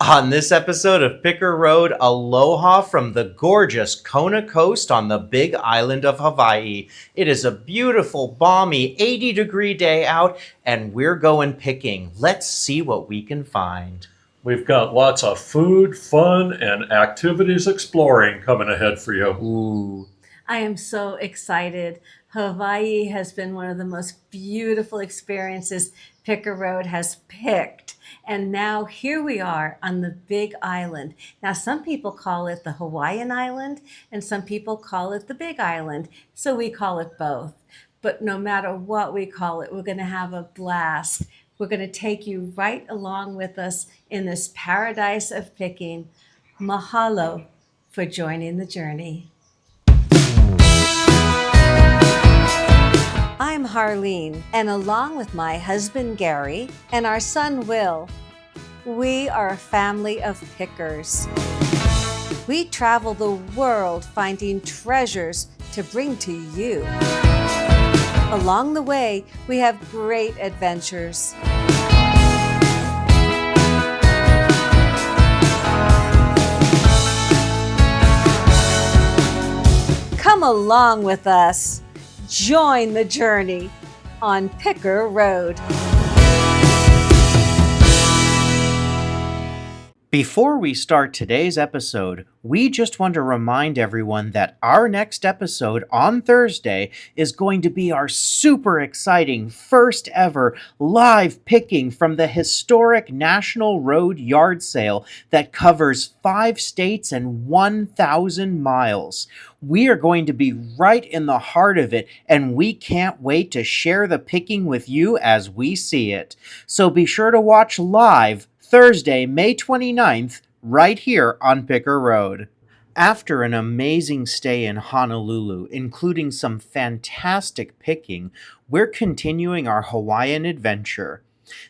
On this episode of Picker Road, aloha from the gorgeous Kona Coast on the big island of Hawaii. It is a beautiful, balmy 80-degree day out, and we're going picking. Let's see what we can find. We've got lots of food, fun, and activities exploring coming ahead for you. Ooh. I am so excited. Hawaii has been one of the most beautiful experiences Picker Road has picked. And now here we are on the big island. Now, some people call it the Hawaiian Island, and some people call it the Big Island. So we call it both. But no matter what we call it, we're going to have a blast. We're going to take you right along with us in this paradise of picking. Mahalo for joining the journey. I'm Harleen, and along with my husband Gary and our son Will, we are a family of pickers. We travel the world finding treasures to bring to you. Along the way, we have great adventures. Come along with us. Join the journey on Picker Road. Before we start today's episode, we just want to remind everyone that our next episode on Thursday is going to be our super exciting first ever live picking from the historic National Road Yard Sale that covers 5 states and 1,000 miles. We are going to be right in the heart of it, and we can't wait to share the picking with you as we see it. So be sure to watch live Thursday, May 29th, right here on Picker Road. After an amazing stay in Honolulu, including some fantastic picking, we're continuing our Hawaiian adventure.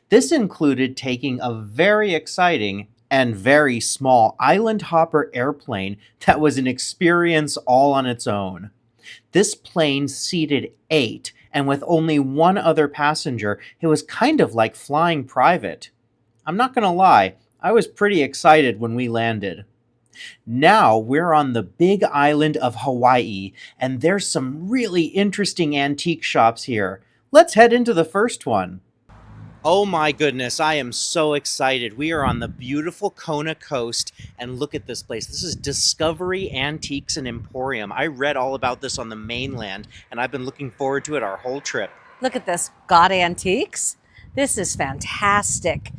This included taking a very exciting and very small island hopper airplane that was an experience all on its own. This plane seated 8, and with only one other passenger, it was kind of like flying private. I'm not going to lie, I was pretty excited when we landed. Now we're on the big island of Hawaii, and there's some really interesting antique shops here. Let's head into the first one. Oh my goodness, I am so excited. We are on the beautiful Kona Coast, and look at this place. This is Discovery Antiques and Emporium. I read all about this on the mainland, and I've been looking forward to it our whole trip. Look at this. Got antiques? This is fantastic.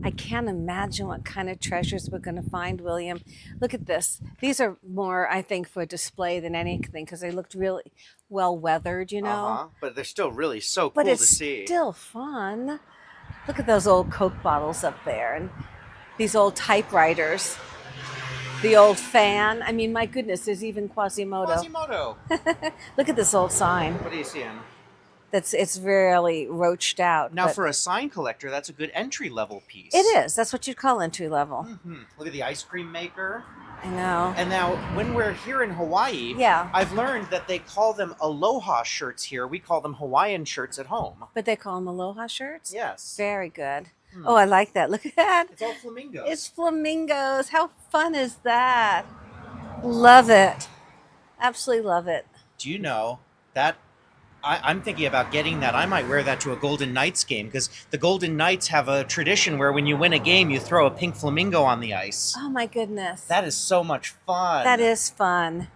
I can't imagine what kind of treasures we're going to find, William. Look at this. These are more, I think, for display than anything because they looked really well weathered, you know. But they're still really so But cool it's to see. still fun. Look at those old Coke bottles up there and these old typewriters. The old fan. I mean, my goodness, there's even Quasimodo. Quasimodo. Look at this old sign. What are you seeing? It's really roached out. Now, for a sign collector, that's a good entry-level piece. It is. That's what you'd call entry level. Mm-hmm. Look at the ice cream maker. I know. And now, when we're here in Hawaii, Yeah. I've learned that they call them ALOHA shirts here. We call them Hawaiian shirts at home. But they call them Aloha shirts? Yes. Very good. Oh, I like that. Look at that. It's all flamingos. It's flamingos. How fun is that? Love it. Absolutely love it. Do you know that I'm thinking about getting that. I might wear that to a Golden Knights game because the Golden Knights have a tradition where when you win a game, you throw a pink flamingo on the ice. Oh, my goodness. That is so much fun. That is fun.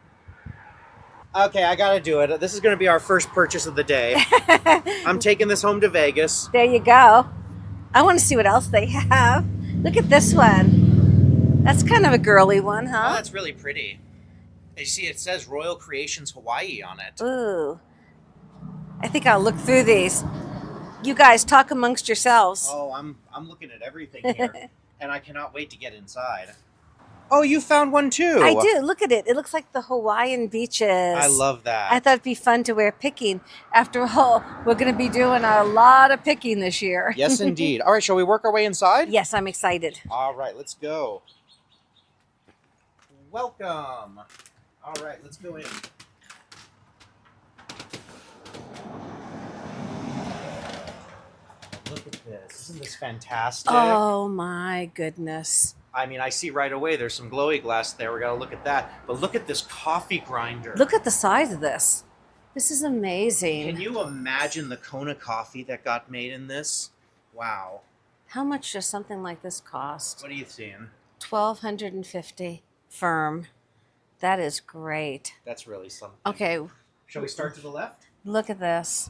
Okay, I gotta do it. This is gonna be our first purchase of the day. I'm taking this home to Vegas. There you go. I want to see what else they have. Look at this one. That's kind of a girly one, Oh, huh? that's really pretty. You see, it says Royal Creations Hawaii on it. Ooh. I think I'll look through these. You guys talk amongst yourselves. Oh, I'm looking at everything here, and I cannot wait to get inside. Oh, you found one too. I do. Look at it. It looks like the Hawaiian beaches. I love that. I thought it'd be fun to wear picking. After all, we're going to be doing a lot of picking this year. Yes, indeed. All right, shall we work our way inside? Yes, I'm excited. All right, let's go. Welcome. All right, let's go in. Look Look at this. Isn't this fantastic? Oh my goodness. I mean, I see right away there's some glowy glass there. We gotta look at that. But look at this coffee grinder. Look at the size of this. This is amazing. Can you imagine the Kona coffee that got made in this? Wow. How much does something like this cost? What are you seeing? $1,250 firm. That is great. That's really something. Okay. Shall we start to the left? Look at this.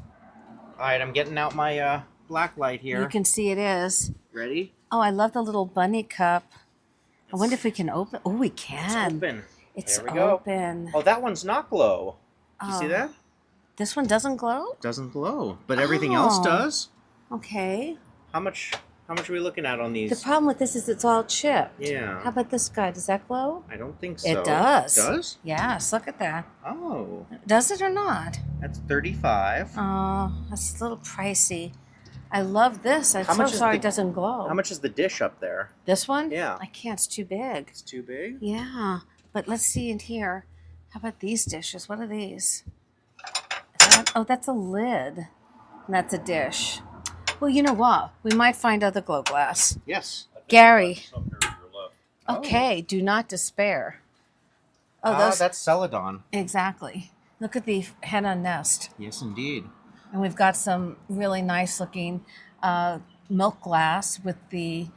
All right, I'm getting out my black light here. You can see it is. Ready? Oh, I love the little bunny cup. I wonder if we can open. Oh, we can. It's open. It's There we go. open. Oh, that one's not glow. Do you see that? This one doesn't glow? Doesn't glow, but everything else does. Okay. How much are we looking at on these? The problem with this is it's all chipped. Yeah. How about this guy? Does that glow? I don't think so. It does. It does? Yes, look at that. Oh, Does it or not? that's 35. Oh, that's a little pricey. I love this. I'm How so much is sorry the- it doesn't glow. How much is the dish up there? This one? Yeah. I can't. It's too big. It's too big? Yeah. But let's see in here. How about these dishes? What are these? Oh, that's a lid. And that's a dish. Well, you know what? We might find other glow glass. Yes. Gary. Some here to your left. Okay, do not despair. Oh, Ah, those that's Celadon. exactly. Look at the henna nest. Yes, indeed. And we've got some really nice looking milk glass with the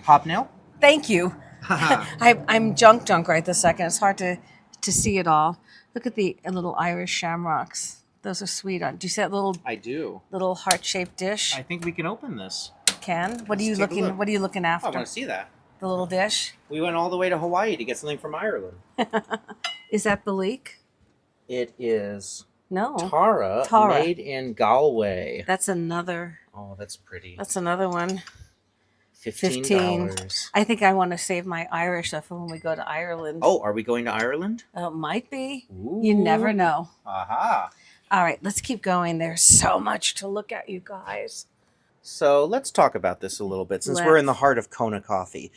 Hobnail? thank you. I'm junk right this second. It's hard to see it all. Look at the little Irish shamrocks. Those are sweet. Do you see that I do. little heart-shaped dish? I think we can open this. Ken, what are you Let's take a looking? look. What are you looking I after? want to see that. The little dish. We went all the way to Hawaii to get something from Ireland. Is that the leek? It is No, Tara, Tara. made in Galway. that's another. Oh, that's pretty. That's another one. $15. I think I want to save my Irish stuff for when we go to Ireland. Oh, are we going to Ireland? Might be. Ooh. You never know. Aha. All right, let's keep going. There's so much to look at, you guys. So let's talk about this a little bit since we're in the Let's. heart of Kona coffee.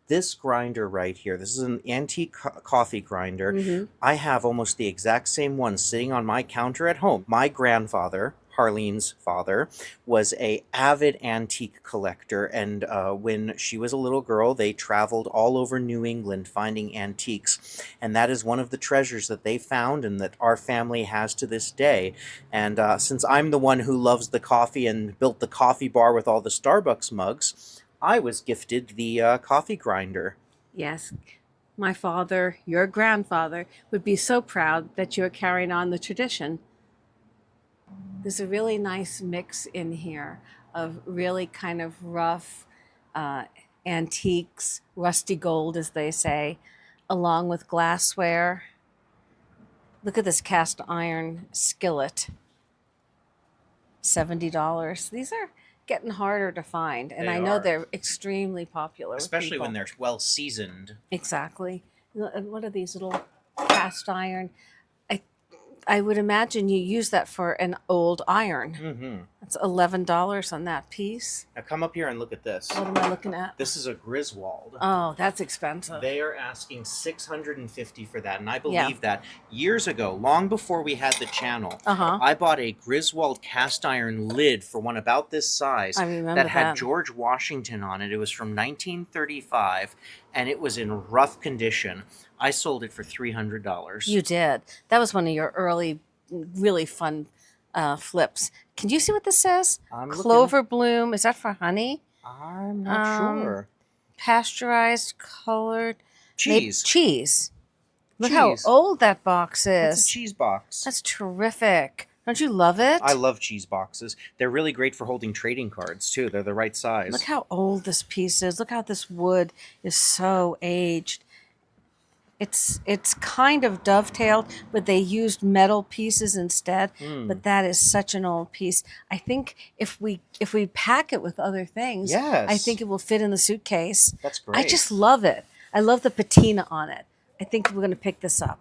This grinder right here, this is an antique coffee grinder. Mm-hmm. I have almost the exact same one sitting on my counter at home. My grandfather, Harlene's father, was a avid antique collector, and when she was a little girl, they traveled all over New England finding antiques, and that is one of the treasures that they found and that our family has to this day. And since I'm the one who loves the coffee and built the coffee bar with all the Starbucks mugs, I was gifted the coffee grinder. Yes, my father, your grandfather, would be so proud that you're carrying on the tradition. There's a really nice mix in here of really kind of rough antiques, rusty gold, as they say, along with glassware. Look at this cast iron skillet. $70. These are getting harder to find, and They I know are. they're extremely popular with Especially people. when they're well seasoned. Exactly. And what are these little cast iron? I would imagine you use that for an old iron. Mm-hmm. That's $11 on that piece. Now come up here and look at this. What am I looking at? This is a Griswold. Oh, that's expensive. They are asking $650 for that, and I Yeah. believe that years ago, long before we had the channel, Uh-huh. I bought a Griswold cast iron lid for one about this size I remember that had that. George Washington on it. It was from 1935, and it was in rough condition. I sold it for $300. You did. That was one of your early, really fun flips. Can you see what this says? I'm looking- Clover bloom. Is that for honey? I'm not sure. Pasteurized, colored. Cheese. Cheese. Look Cheese. how old that box It's is. a cheese box. That's terrific. Don't you love it? I love cheese boxes. They're really great for holding trading cards, too. They're the right size. Look how old this piece is. Look how this wood is so aged. It's kind of dovetailed, but they used metal pieces instead. But that is such an old piece. I think if we pack it with other things, I Yes. think it will fit in the suitcase. That's great. I just love it. I love the patina on it. I think we're going to pick this up.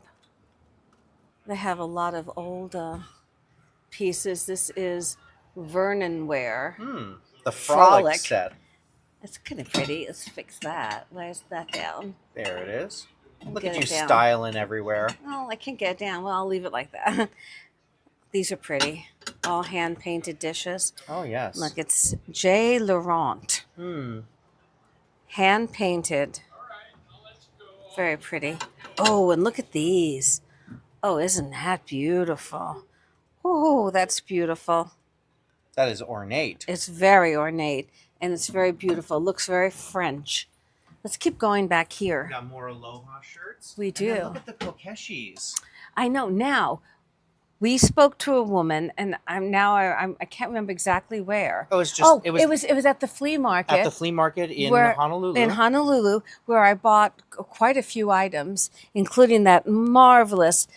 They have a lot of old pieces. This is Vernon ware. The Frolic Frolic. set. It's kind of pretty. Let's fix that. Where's that down? There it is. Look Get at you it down. styling everywhere. Oh, I can't get it down. Well, I'll leave it like that. These are pretty. all hand-painted dishes. Oh, yes. Look, it's J. Laurent. Hmm. Hand-painted. Very pretty. Oh, and look at these. Oh, isn't that beautiful? Oh, that's beautiful. That is ornate. It's very ornate, and it's very beautiful. Looks very French. Let's keep going back We here. got more Aloha shirts. We And then do. look at the kokeshis. I know now. We spoke to a woman, and I can't remember exactly where. Oh, it's just it was it was at the flea market. at the flea market in where- Honolulu. In Honolulu, where I bought quite a few items, including that marvelous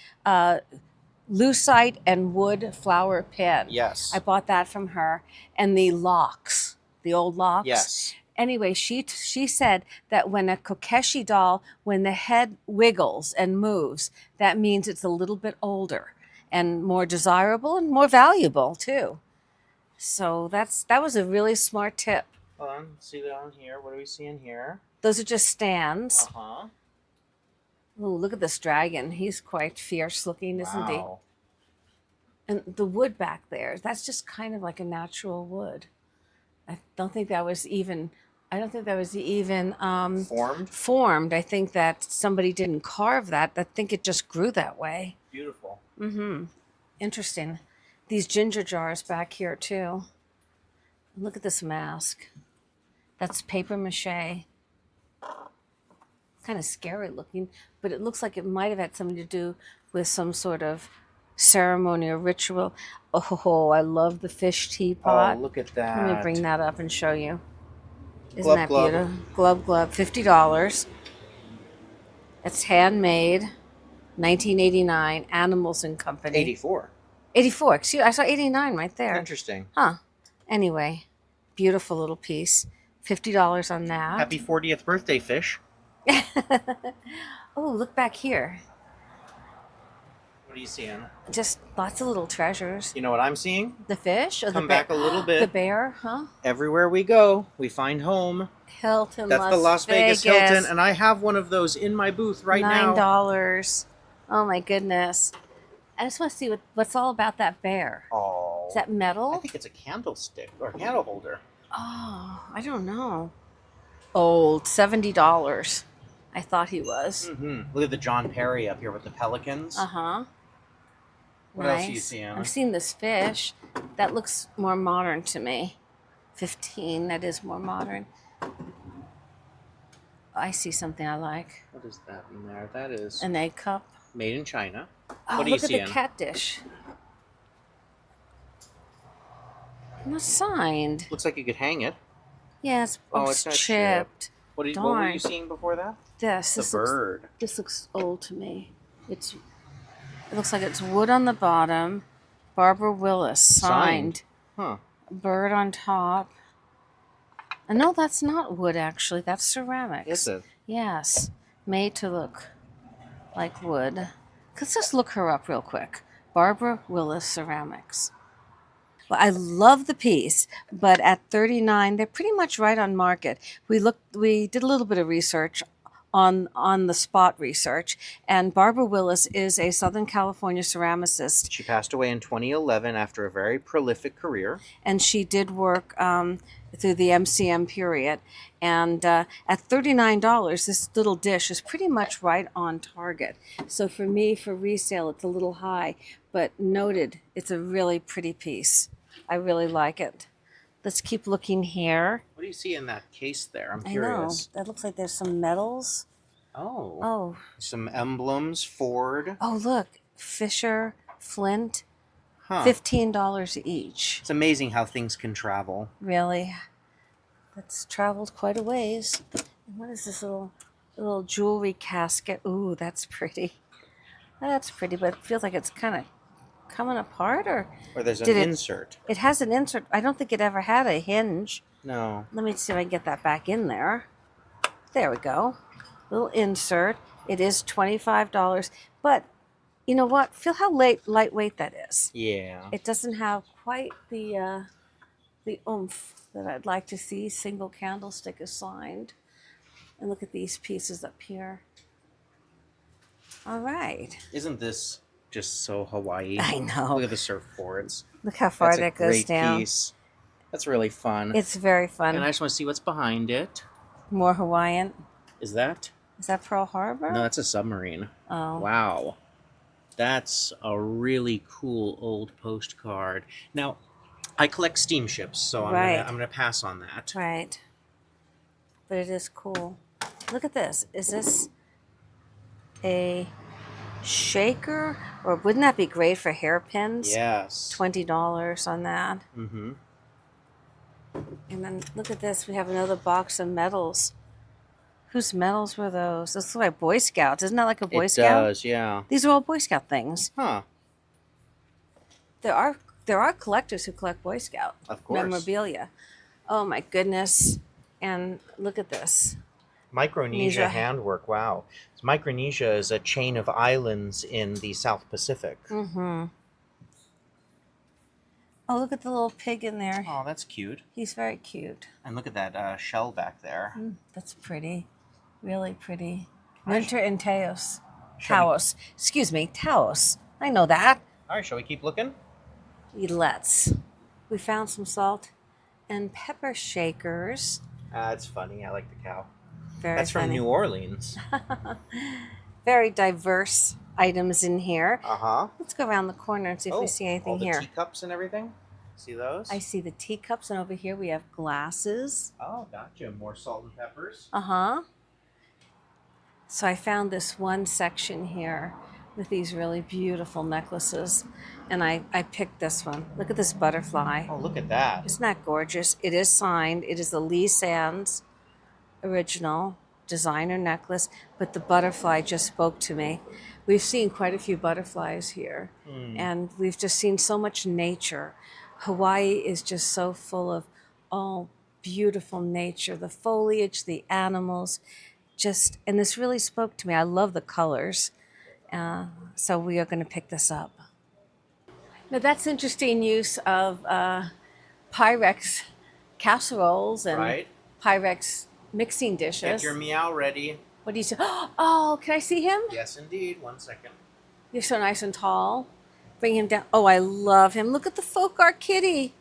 lucite and wood flower pen. Yes. I bought that from her, and the locks, the old locks. Yes. Anyway, she said that when a kokeshi doll, when the head wiggles and moves, that means it's a little bit older and more desirable and more valuable too. So that was a really smart tip. Hold on. See that on here. What are we seeing here? Those are just stands. Uh-huh. Oh, look at this dragon. He's quite fierce looking, isn't he? Wow. And the wood back there, that's just kind of like a natural wood. I don't think that was even Formed. formed. I think that somebody didn't carve that. I think it just grew that way. Beautiful. Mm-hmm. Interesting. These ginger jars back here too. Look at this mask. That's paper mache. Kind of scary looking, but it looks like it might have had something to do with some sort of ceremony or ritual. Oh, I love the fish teapot. Oh, look at that. Let me bring that up and show you. Isn't Glub, that glub. beautiful? Glub, $50. It's handmade, 1989, Animals and Company. 84. 84, excuse, I saw 89 right there. Interesting. Huh. Anyway, beautiful little piece. $50 on that. Happy 40th birthday, fish. Oh, look back here. What are you seeing? Just lots of little treasures. You know what I'm seeing? The fish? Or Come the bear? back a little bit. The bear, huh? Everywhere we go, we find home. Hilton, That's the Las Vegas Hilton, and I have one of those in my booth right now. $9. Oh my goodness. I just want to see what's all about that bear. Oh. Is that metal? I think it's a candlestick or a candle holder. Oh, I don't know. Old, $70. I thought he was. Mm-hmm. Look at the John Perry up here with the pelicans. Uh-huh. What else are you seeing? I've seen this fish. That looks more modern to me. 15, that is more modern. I see something I like. What is that in there? That is An egg cup. made in China. Oh, What are you look at seeing? the cat dish. Not signed. Looks like you could hang it. Yes, Oh, it's it's not chipped. What were Darn. you seeing before that? This The bird. This looks old to me. It looks like it's wood on the bottom. Barbara Willis signed. Huh. Bird on top. No, that's not wood actually. That's ceramics. Is it? Yes, made to look like wood. Let's just look her up real quick. Barbara Willis Ceramics. Well, I love the piece, but at $39, they're pretty much right on market. We did a little bit of research on the spot research, and Barbara Willis is a Southern California ceramicist, She passed away in 2011 after a very prolific career. and she did work through the MCM period. And at $39, this little dish is pretty much right on target. So for me, for resale, it's a little high, but noted, it's a really pretty piece. I really like it. Let's keep looking here. What do you see in that case there? I'm I know. curious. That looks like there's some medals. Oh. Oh. Some emblems, Ford. Oh, look. Fisher, Flint. Huh. $15 each. It's amazing how things can travel. Really? That's traveled quite a ways. And what is this little jewelry casket? Ooh, that's pretty. That's pretty, but it feels like it's kind of coming apart, or There's an did it- insert. it has an insert. I don't think it ever had a hinge. No. Let me see if I can get that back in there. There we go. Little insert. It is $25, but you know what? Feel how lightweight that is. Yeah. It doesn't have quite the oomph that I'd like to see. Single candlestick is signed. And look at these pieces up here. All right. Isn't this just so Hawaii? I know. Look at the surfboards. Look how far That's a that goes great down. piece. That's really fun. It's very fun. And I just want to see what's behind it. More Hawaiian. Is that? Is that Pearl Harbor? No, that's a submarine. Oh. Wow. That's a really cool old postcard. Now, I collect steamships, so Right. I'm gonna pass on that. Right. But it is cool. Look at this. Is this a shaker? Or wouldn't that be great for hairpins? Yes. $20 on that. Mm-hmm. And then look at this. We have another box of medals. Whose medals were those? Those look like Boy Scouts. Isn't that like a Boy It Scout? does, yeah. These are all Boy Scout things. Huh. There are collectors who collect Boy Scout Of course. memorabilia. Oh my goodness. And look at this. Micronesia Nesia. handwork, wow. Micronesia is a chain of islands in the South Pacific. Mm-hmm. Oh, look at the little pig in there. Oh, that's cute. He's very cute. And look at that shell back there. That's pretty. Really pretty. Winter in Taos. Shall we- Taos. Excuse me, Taos. I know that. All right, shall we keep looking? Let's. We found some salt and pepper shakers. That's funny. I like the cow. Very That's from funny. New Orleans. Very diverse items in here. Uh-huh. Let's go around the corner and see if we see anything all the here. teacups and everything? See those? I see the teacups, and over here we have glasses. Oh, gotcha. More salt and peppers. Uh-huh. So I found this one section here with these really beautiful necklaces, and I picked this one. Look at this butterfly. Oh, look at that. Isn't that gorgeous? It is signed. It is the Lee Sands original designer necklace, but the butterfly just spoke to me. We've seen quite a few butterflies here, and we've just seen so much nature. Hawaii is just so full of all beautiful nature, the foliage, the animals, and this really spoke to me. I love the colors. So we are going to pick this up. Now that's interesting use of Pyrex casseroles and Right. Pyrex mixing Get dishes. your meow ready. What do you say? Oh, can I see him? Yes, indeed. 1 second. You're so nice and tall. Bring him down. Oh, I love him. Look at the folk art kitty.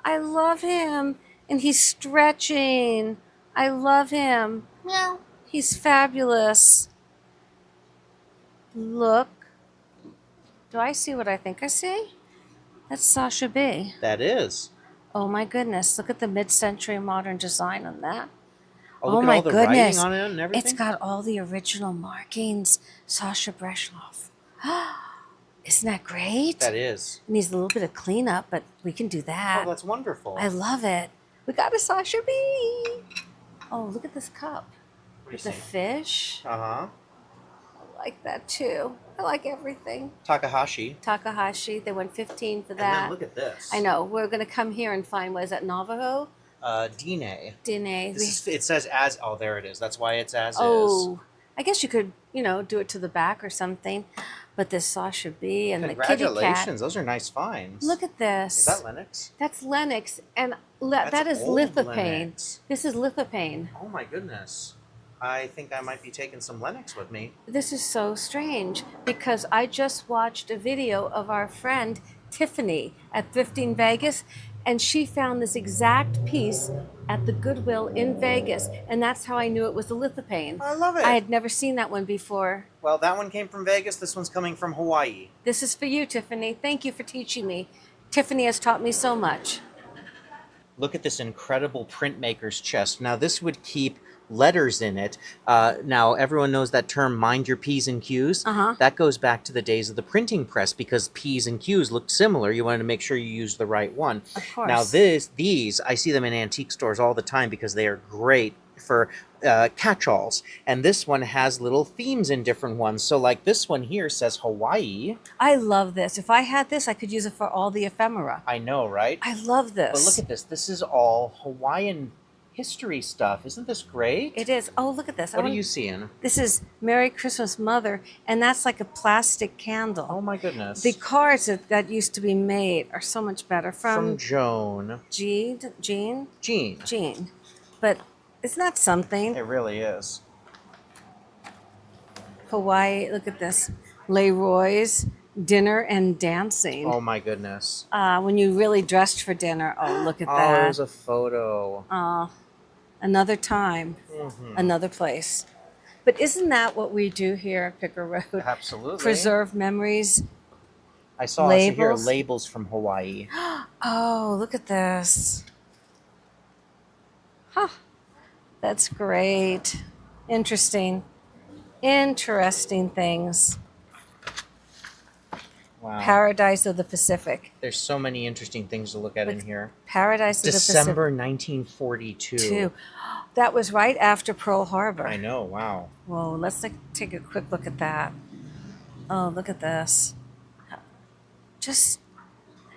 I love him. And he's stretching. I love him. Meow. He's fabulous. Look. Do I see what I think I see? That's Sasha B. That is. Oh my goodness. Look at the mid-century modern design on that. Oh, look Oh at my all the goodness. writing on it and everything. It's got all the original markings. Sasha Bresloff. Isn't that great? That is. It needs a little bit of cleanup, but we can do that. Oh, that's wonderful. I love it. We got a Sasha B. Oh, look at this cup. What With do the you think? fish. Uh-huh. I like that too. I like everything. Takahashi. Takahashi, they went 15 for And that. then look at this. I know. We're going to come here and find, what is that, Navajo? Dine. Dine. It says as. Oh, there it is. That's why it's as is. Oh, I guess you could, do it to the back or something. But this Sasha B and the kitty cat. Congratulations. Those are nice finds. Look at this. Is that Lennox? That's Lennox, and That's that is old lithophane. Lennox. This is lithophane. Oh my goodness. I think I might be taking some Lennox with me. This is so strange because I just watched a video of our friend Tiffany at Thrifting Vegas, and she found this exact piece at the Goodwill in Vegas, and that's how I knew it was the lithophane. I love it. I had never seen that one before. Well, that one came from Vegas. This one's coming from Hawaii. This is for you, Tiffany. Thank you for teaching me. Tiffany has taught me so much. Look at this incredible printmaker's chest. Now, this would keep letters in it. Now, everyone knows that term, mind your P's and Q's. Uh-huh. That goes back to the days of the printing press because P's and Q's looked similar. You wanted to make sure you used the right one. Of course. Now, these, I see them in antique stores all the time because they are great for catch-alls. And this one has little themes in different ones. So like this one here says Hawaii. I love this. If I had this, I could use it for all the ephemera. I know, right? I love this. But look at this. This is all Hawaiian history stuff. Isn't this great? It is. Oh, look at this. What are you seeing? This is Merry Christmas, Mother, and that's like a plastic candle. Oh my goodness. The cards that used to be made are so much better. From Joan. Jean. Jean. But isn't that something? It really is. Hawaii, look at this. Leroy's dinner and dancing. Oh my goodness. When you really dressed for dinner. Oh, look at Oh, that. there's a photo. Another time, another place. But isn't that what we do here at Picker Road? Absolutely. Preserve memories. I saw also here Labels. labels from Hawaii. Oh, look at this. Huh. That's great. Interesting. Interesting things. Wow. Paradise of the Pacific. There's so many interesting things to look at in here. Paradise of the Pacific. December 1942. That was right after Pearl Harbor. I know, wow. Whoa, let's take a quick look at that. Oh, look at this. Just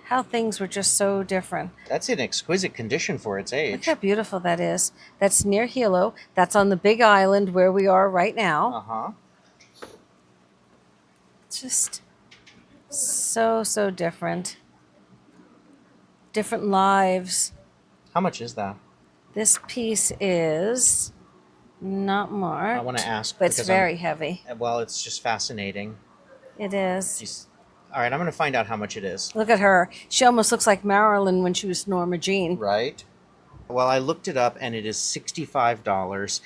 how things were just so different. That's in exquisite condition for its age. Look how beautiful that is. That's near Hilo. That's on the big island where we are right now. Uh-huh. Just so different. Different lives. How much is that? This piece is not marked. I want to ask. But it's very heavy. Well, it's just fascinating. It is. All right, I'm going to find out how much it is. Look at her. She almost looks like Marilyn when she was Norma Jean. Right. Well, I looked it up, and it is $65.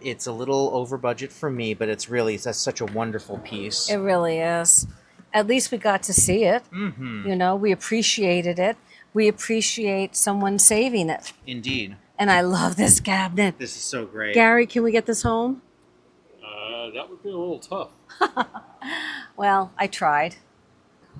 It's a little over budget for me, but that's such a wonderful piece. It really is. At least we got to see it. Mm-hmm. You know, we appreciated it. We appreciate someone saving it. Indeed. And I love this cabinet. This is so great. Gary, can we get this home? That would be a little tough. Well, I tried.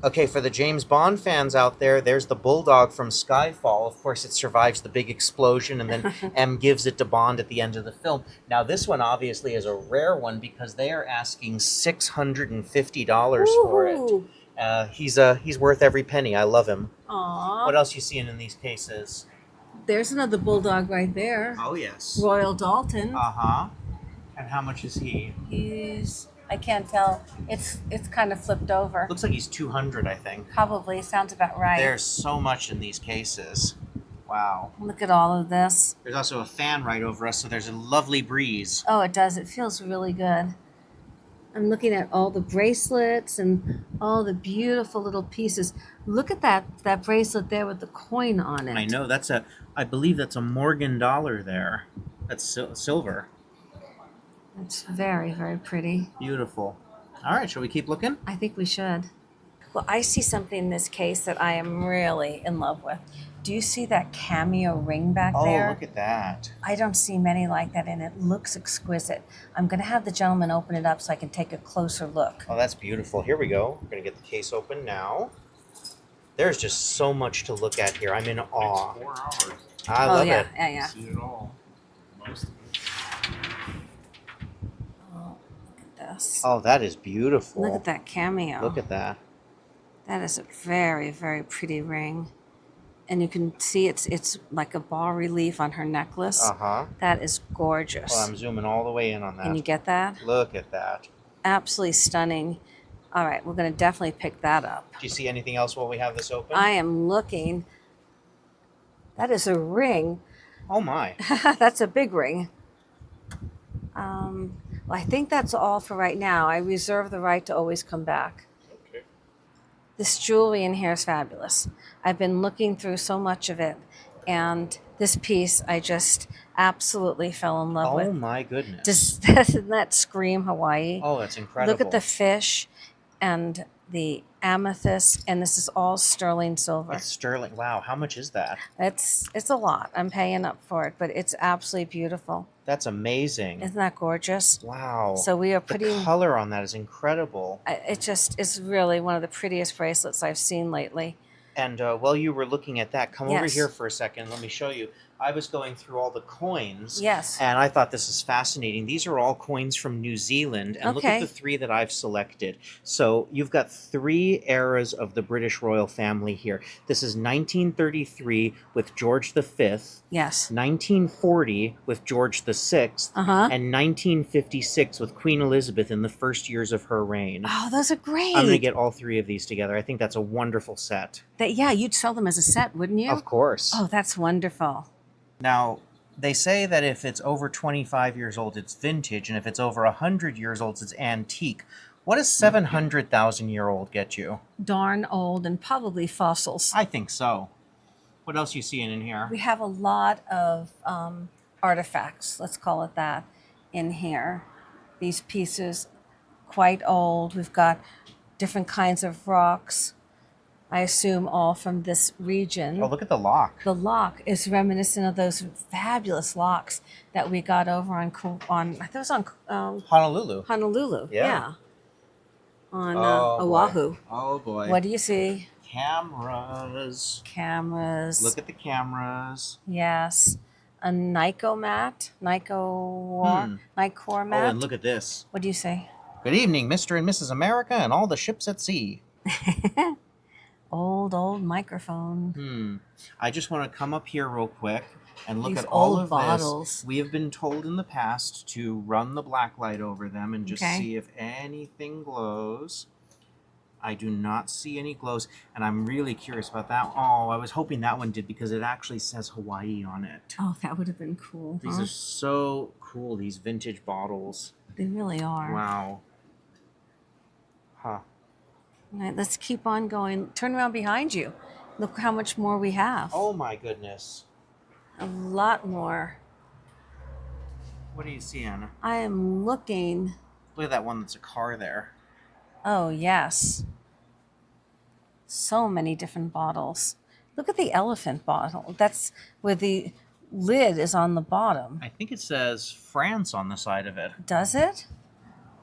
Okay, for the James Bond fans out there, there's the Bulldog from Skyfall. Of course, it survives the big explosion, and then M gives it to Bond at the end of the film. Now, this one obviously is a rare one because they are asking $650 for it. He's worth every penny. I love him. Aww. What else you seeing in these cases? There's another Bulldog right there. Oh, yes. Royal Dalton. Uh-huh. And how much is he? I can't tell. It's kind of flipped over. Looks like he's 200, I think. Probably. Sounds about right. There's so much in these cases. Wow. Look at all of this. There's also a fan right over us, so there's a lovely breeze. Oh, it does. It feels really good. I'm looking at all the bracelets and all the beautiful little pieces. Look at that bracelet there with the coin on it. I know. I believe that's a Morgan dollar there. That's silver. It's very, very pretty. Beautiful. All right, shall we keep looking? I think we should. Well, I see something in this case that I am really in love with. Do you see that cameo ring back there? Oh, look at that. I don't see many like that, and it looks exquisite. I'm going to have the gentleman open it up so I can take a closer look. Oh, that's beautiful. Here we go. We're going to get the case open now. There's just so much to look at here. I'm in awe. It's 4 hours. I love it. Yeah. See it all. Most of it. Oh, look at this. Oh, that is beautiful. Look at that cameo. Look at that. That is a very, very pretty ring. And you can see it's like a bas relief on her necklace. Uh-huh. That is gorgeous. Well, I'm zooming all the way in on that. Can you get that? Look at that. Absolutely stunning. All right, we're going to definitely pick that up. Do you see anything else while we have this open? I am looking. That is a ring. Oh, my. That's a big ring. Well, I think that's all for right now. I reserve the right to always come back. Okay. This jewelry in here is fabulous. I've been looking through so much of it, and this piece I just absolutely fell in love with. Oh, my goodness. Doesn't that scream Hawaii? Oh, that's incredible. Look at the fish and the amethyst, and this is all sterling silver. It's sterling. Wow, how much is that? It's a lot. I'm paying up for it, but it's absolutely beautiful. That's amazing. Isn't that gorgeous? Wow. So we are putting... The color on that is incredible. It just is really one of the prettiest bracelets I've seen lately. And while you were looking at that, come over Yes. here for a second. Let me show you. I was going through all the coins. Yes. And I thought this is fascinating. These are all coins from New Zealand. And look at Okay. the 3 that I've selected. So you've got 3 eras of the British royal family here. This is 1933 with George V, Yes. 1940 with George VI, Uh-huh. and 1956 with Queen Elizabeth in the first years of her reign. Oh, those are great. I'm going to get all 3 of these together. I think that's a wonderful set. Yeah, you'd sell them as a set, wouldn't you? Of course. Oh, that's wonderful. Now, they say that if it's over 25 years old, it's vintage, and if it's over 100 years old, it's antique. What does 700,000-year-old get you? Darn old and probably fossils. I think so. What else you seeing in here? We have a lot of artifacts, let's call it that, in here. These pieces, quite old. We've got different kinds of rocks, I assume all from this region. Oh, look at the lock. The lock is reminiscent of those fabulous locks that we got over I think it was on Honolulu. Honolulu. Yeah. On Oh, Oahu. boy. Oh, boy. What do you see? Cameras. Cameras. Look at the cameras. Yes. A Nico mat. Nicor Oh, mat. and look at this. What do you say? Good evening, Mr. and Mrs. America and all the ships at sea. Old microphone. I just want to come up here real quick and look These at all old of bottles. this. We have been told in the past to run the black light over them and just Okay. see if anything glows. I do not see any glows, and I'm really curious about that. Oh, I was hoping that one did because it actually says Hawaii on it. Oh, that would have been cool. These are so cool, these vintage bottles. They really are. Wow. Huh. All right, let's keep on going. Turn around behind you. Look how much more we have. Oh my goodness. A lot more. What do you see, Anna? I am looking. Look at that one that's a car there. Oh, yes. So many different bottles. Look at the elephant bottle. That's where the lid is on the bottom. I think it says France on the side of it. Does it?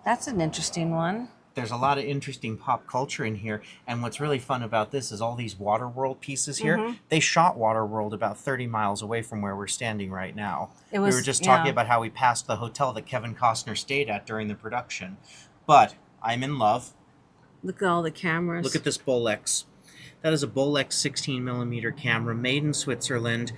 That's an interesting one. There's a lot of interesting pop culture in here, and what's really fun about this is all these Waterworld pieces here. They shot Waterworld about 30 miles away from where we're standing right now. We were just talking about how we passed the hotel that Kevin Costner stayed at during the production. But I'm in love. Look at all the cameras. Look at this Bolex. That is a Bolex 16mm camera made in Switzerland.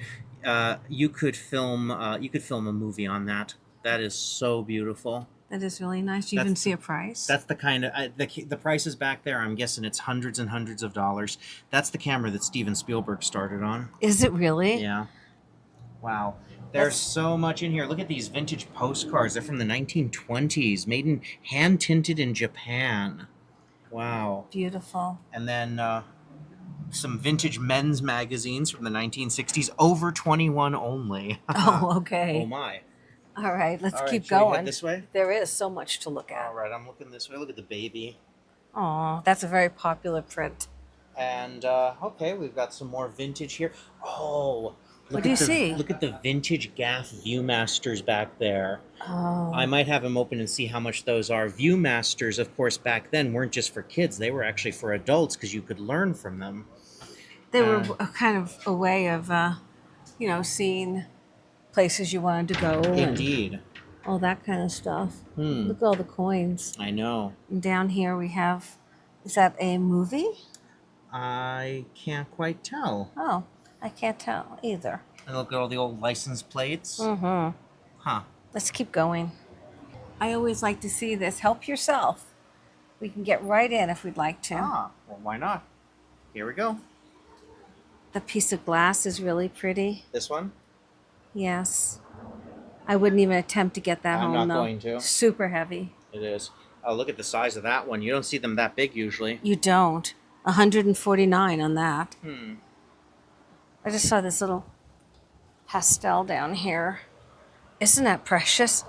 You could film a movie on that. That is so beautiful. That is really nice. You even see a price? That's the kind of the price is back there. I'm guessing it's hundreds and hundreds of dollars. That's the camera that Steven Spielberg started on. Is it really? Yeah. Wow. There's so much in here. Look at these vintage postcards. They're from the 1920s, hand tinted in Japan. Wow. Beautiful. And then some vintage men's magazines from the 1960s, over 21 only. Oh, okay. Oh my. All right, let's All right, keep should we going. head this way? There is so much to look at. All right, I'm looking this way. Look at the baby. Oh, that's a very popular print. And okay, we've got some more vintage here. Oh, What do you see? Look at the vintage Gaff Viewmasters back there. Oh. I might have them open and see how much those are. Viewmasters, of course, back then weren't just for kids; they were actually for adults because you could learn from them. They were a kind of a way of, seeing places you wanted to go. Indeed. All that kind of stuff. Look at all the coins. I know. And down here we have, is that a movie? I can't quite tell. Oh, I can't tell either. And look at all the old license plates. Mm-hmm. Huh. Let's keep going. I always like to see this. Help yourself. We can get right in if we'd like to. Ah, well, why not? Here we go. The piece of glass is really pretty. This one? Yes. I wouldn't even attempt to get that I'm home, not though. going to. Super heavy. It is. Oh, look at the size of that one. You don't see them that big usually. You don't. 149 on that. Hmm. I just saw this little pastel down here. Isn't that precious?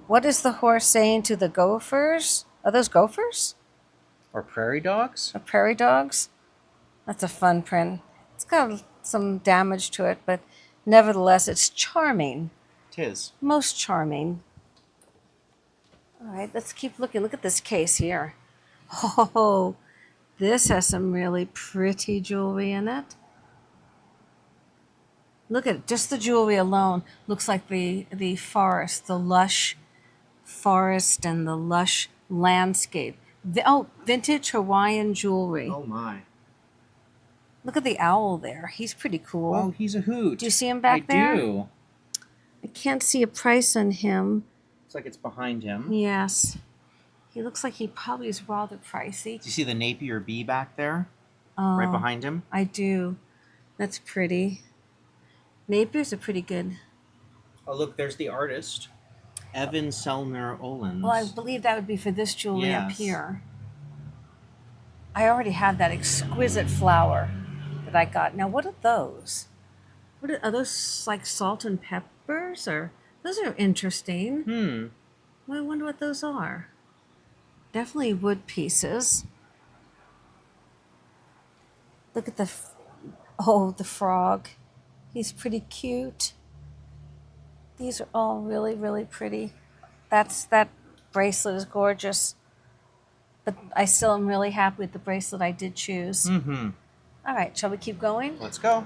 What is the horse saying to the gophers? Are those gophers? Or prairie dogs? Or prairie dogs? That's a fun print. It's got some damage to it, but nevertheless, it's charming. Tis. Most charming. All right, let's keep looking. Look at this case here. Oh, this has some really pretty jewelry in it. Look at it. Just the jewelry alone looks like the forest, the lush forest and the lush landscape. Vintage Hawaiian jewelry. Oh my. Look at the owl there. He's pretty cool. Oh, he's a hoot. Do you see him back there? I do. I can't see a price on him. Looks like it's behind him. Yes. He looks like he probably is rather pricey. Do you see the Napier bee back there? Oh, Right behind him? I do. That's pretty. Napier's a pretty good. Oh, look, there's the artist. Evan Selmer Olens. Well, I believe that would be for this jewelry up Yes. here. I already have that exquisite flower that I got. Now, what are those? Are those like salt and peppers? Or those are interesting. Well, I wonder what those are. Definitely wood pieces. Look at the frog. He's pretty cute. These are all really, really pretty. That bracelet is gorgeous. But I still am really happy with the bracelet I did choose. Mm-hmm. All right, shall we keep going? Let's go.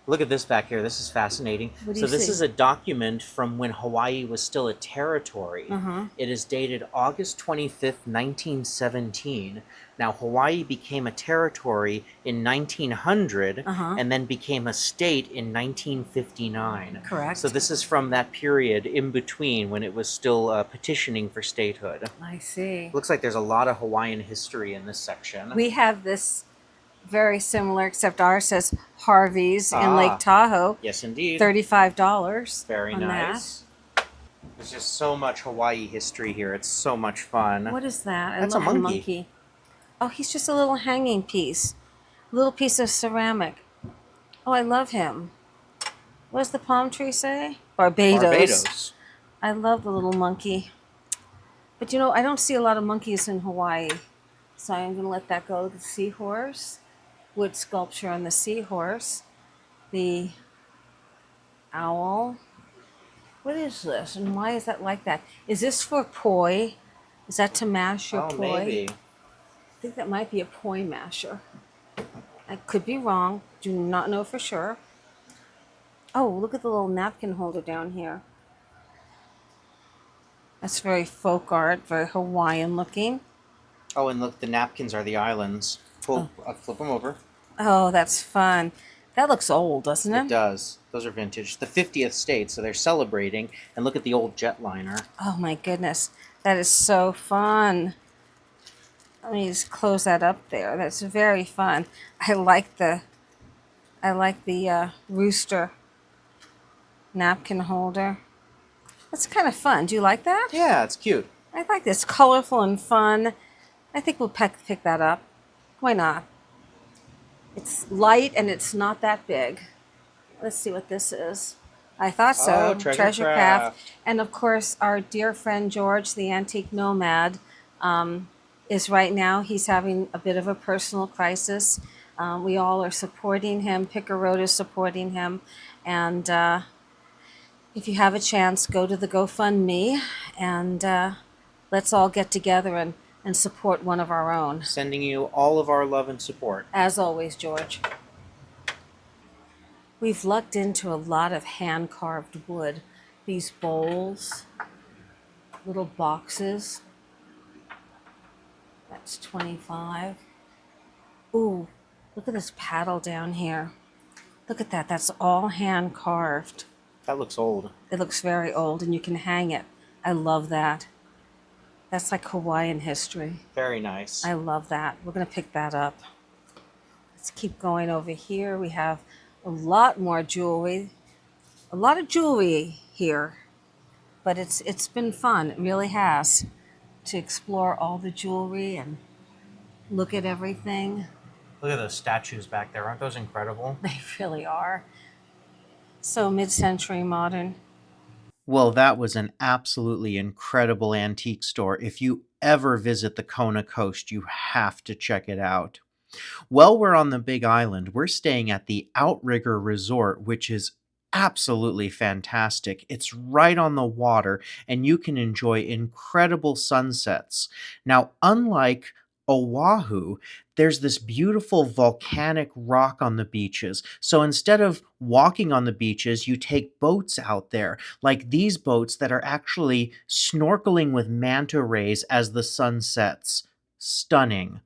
Look at this back here. This is fascinating. What do So you this see? is a document from when Hawaii was still a territory. Uh-huh. It is dated August 25th, 1917. Now, Hawaii became a territory in 1900 Uh-huh. and then became a state in 1959. Correct. So this is from that period in between when it was still petitioning for statehood. I see. Looks like there's a lot of Hawaiian history in this section. We have this very similar, except ours says Harvey's in Lake Tahoe. Yes, indeed. $35. Very on nice. There's just so much Hawaii history here. It's so much fun. That. What is that? That's I love a the monkey. Oh, he's just a little hanging piece. A little piece of ceramic. Oh, I love him. What does the palm tree say? Barbados. I love the little monkey. But you know, I don't see a lot of monkeys in Hawaii. So I'm going to let that go. The seahorse. Wood sculpture on the seahorse. The owl. What is this? And why is that like that? Is this for poi? Is that to mash your poi? Maybe. I think that might be a poi masher. I could be wrong. Do not know for sure. Oh, look at the little napkin holder down here. That's very folk art, very Hawaiian looking. Oh, and look, the napkins are the islands. I'll flip them over. Oh, that's fun. That looks old, doesn't it? It does. Those are vintage. The 50th state, so they're celebrating. And look at the old jetliner. Oh my goodness. That is so fun. Let me just close that up there. That's very fun. I like the rooster napkin holder. That's kind of fun. Do you like that? Yeah, it's cute. I like this. Colorful and fun. I think we'll pick that up. Why not? It's light and it's not that big. Let's see what this is. I thought so. Oh, treasure craft. And of course, our dear friend George, the antique nomad, is right now, he's having a bit of a personal crisis. We all are supporting him. Picker Road is supporting him. And if you have a chance, go to the GoFundMe and let's all get together and support one of our own. Sending you all of our love and support. As always, George. We've lucked into a lot of hand-carved wood. These bowls, little boxes. That's 25. Ooh, look at this paddle down here. Look at that. That's all hand-carved. That looks old. It looks very old, and you can hang it. I love that. That's like Hawaiian history. Very nice. I love that. We're going to pick that up. Let's keep going over here. We have a lot more jewelry. A lot of jewelry here. But it's been fun. It really has. To explore all the jewelry and look at everything. Look at those statues back there. Aren't those incredible? They really are. So mid-century modern. Well, that was an absolutely incredible antique store. If you ever visit the Kona Coast, you have to check it out. While we're on the Big Island, we're staying at the Outrigger Resort, which is absolutely fantastic. It's right on the water, and you can enjoy incredible sunsets. Now, unlike Oahu, there's this beautiful volcanic rock on the beaches. So instead of walking on the beaches, you take boats out there, like these boats that are actually snorkeling with manta rays as the sun sets. Stunning.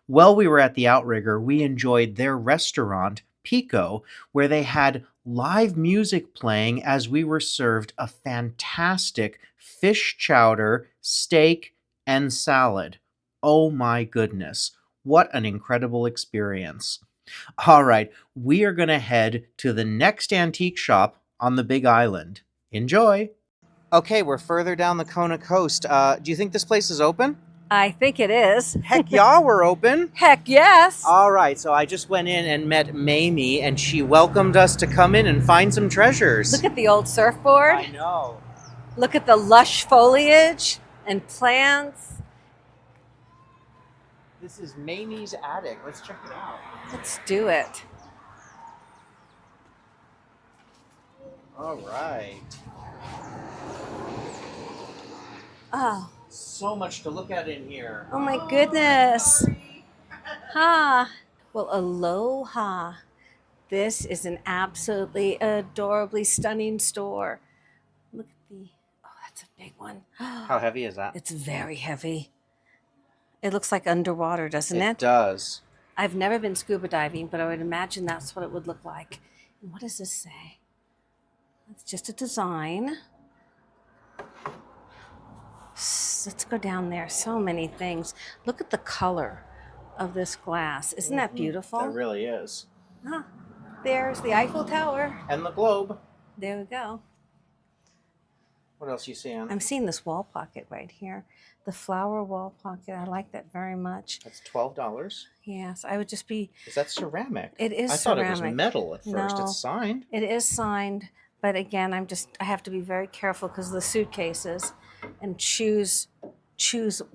While we were at the Outrigger, we enjoyed their restaurant, Pico, where they had live music playing as we were served a fantastic fish chowder, steak, and salad. Oh my goodness, what an incredible experience. All right, we are going to head to the next antique shop on the Big Island. Enjoy! Okay, we're further down the Kona Coast. Do you think this place is open? I think it is. Heck yeah, we're open. Heck yes. All right, so I just went in and met Mayme, and she welcomed us to come in and find some treasures. Look at the old surfboard. I know. Look at the lush foliage and plants. This is Mayme's attic. Let's check it out. Let's do it. All right. Oh, So much to look at in here. oh my goodness. Ha. Well, aloha. This is an absolutely adorably stunning store. Look at the, oh, that's a big one. How heavy is that? It's very heavy. It looks like underwater, doesn't It it? does. I've never been scuba diving, but I would imagine that's what it would look like. And what does this say? It's just a design. Let's go down there. So many things. Look at the color of this glass. Isn't that beautiful? That really is. Ah, there's the Eiffel Tower. And the globe. There we go. What else you seeing? I'm seeing this wall pocket right here. The flower wall pocket. I like that very much. That's $12. Yes, I would just be... Is that ceramic? It is I thought ceramic. it was metal at first. No. It's signed. It is signed, but again, I have to be very careful because of the suitcases and choose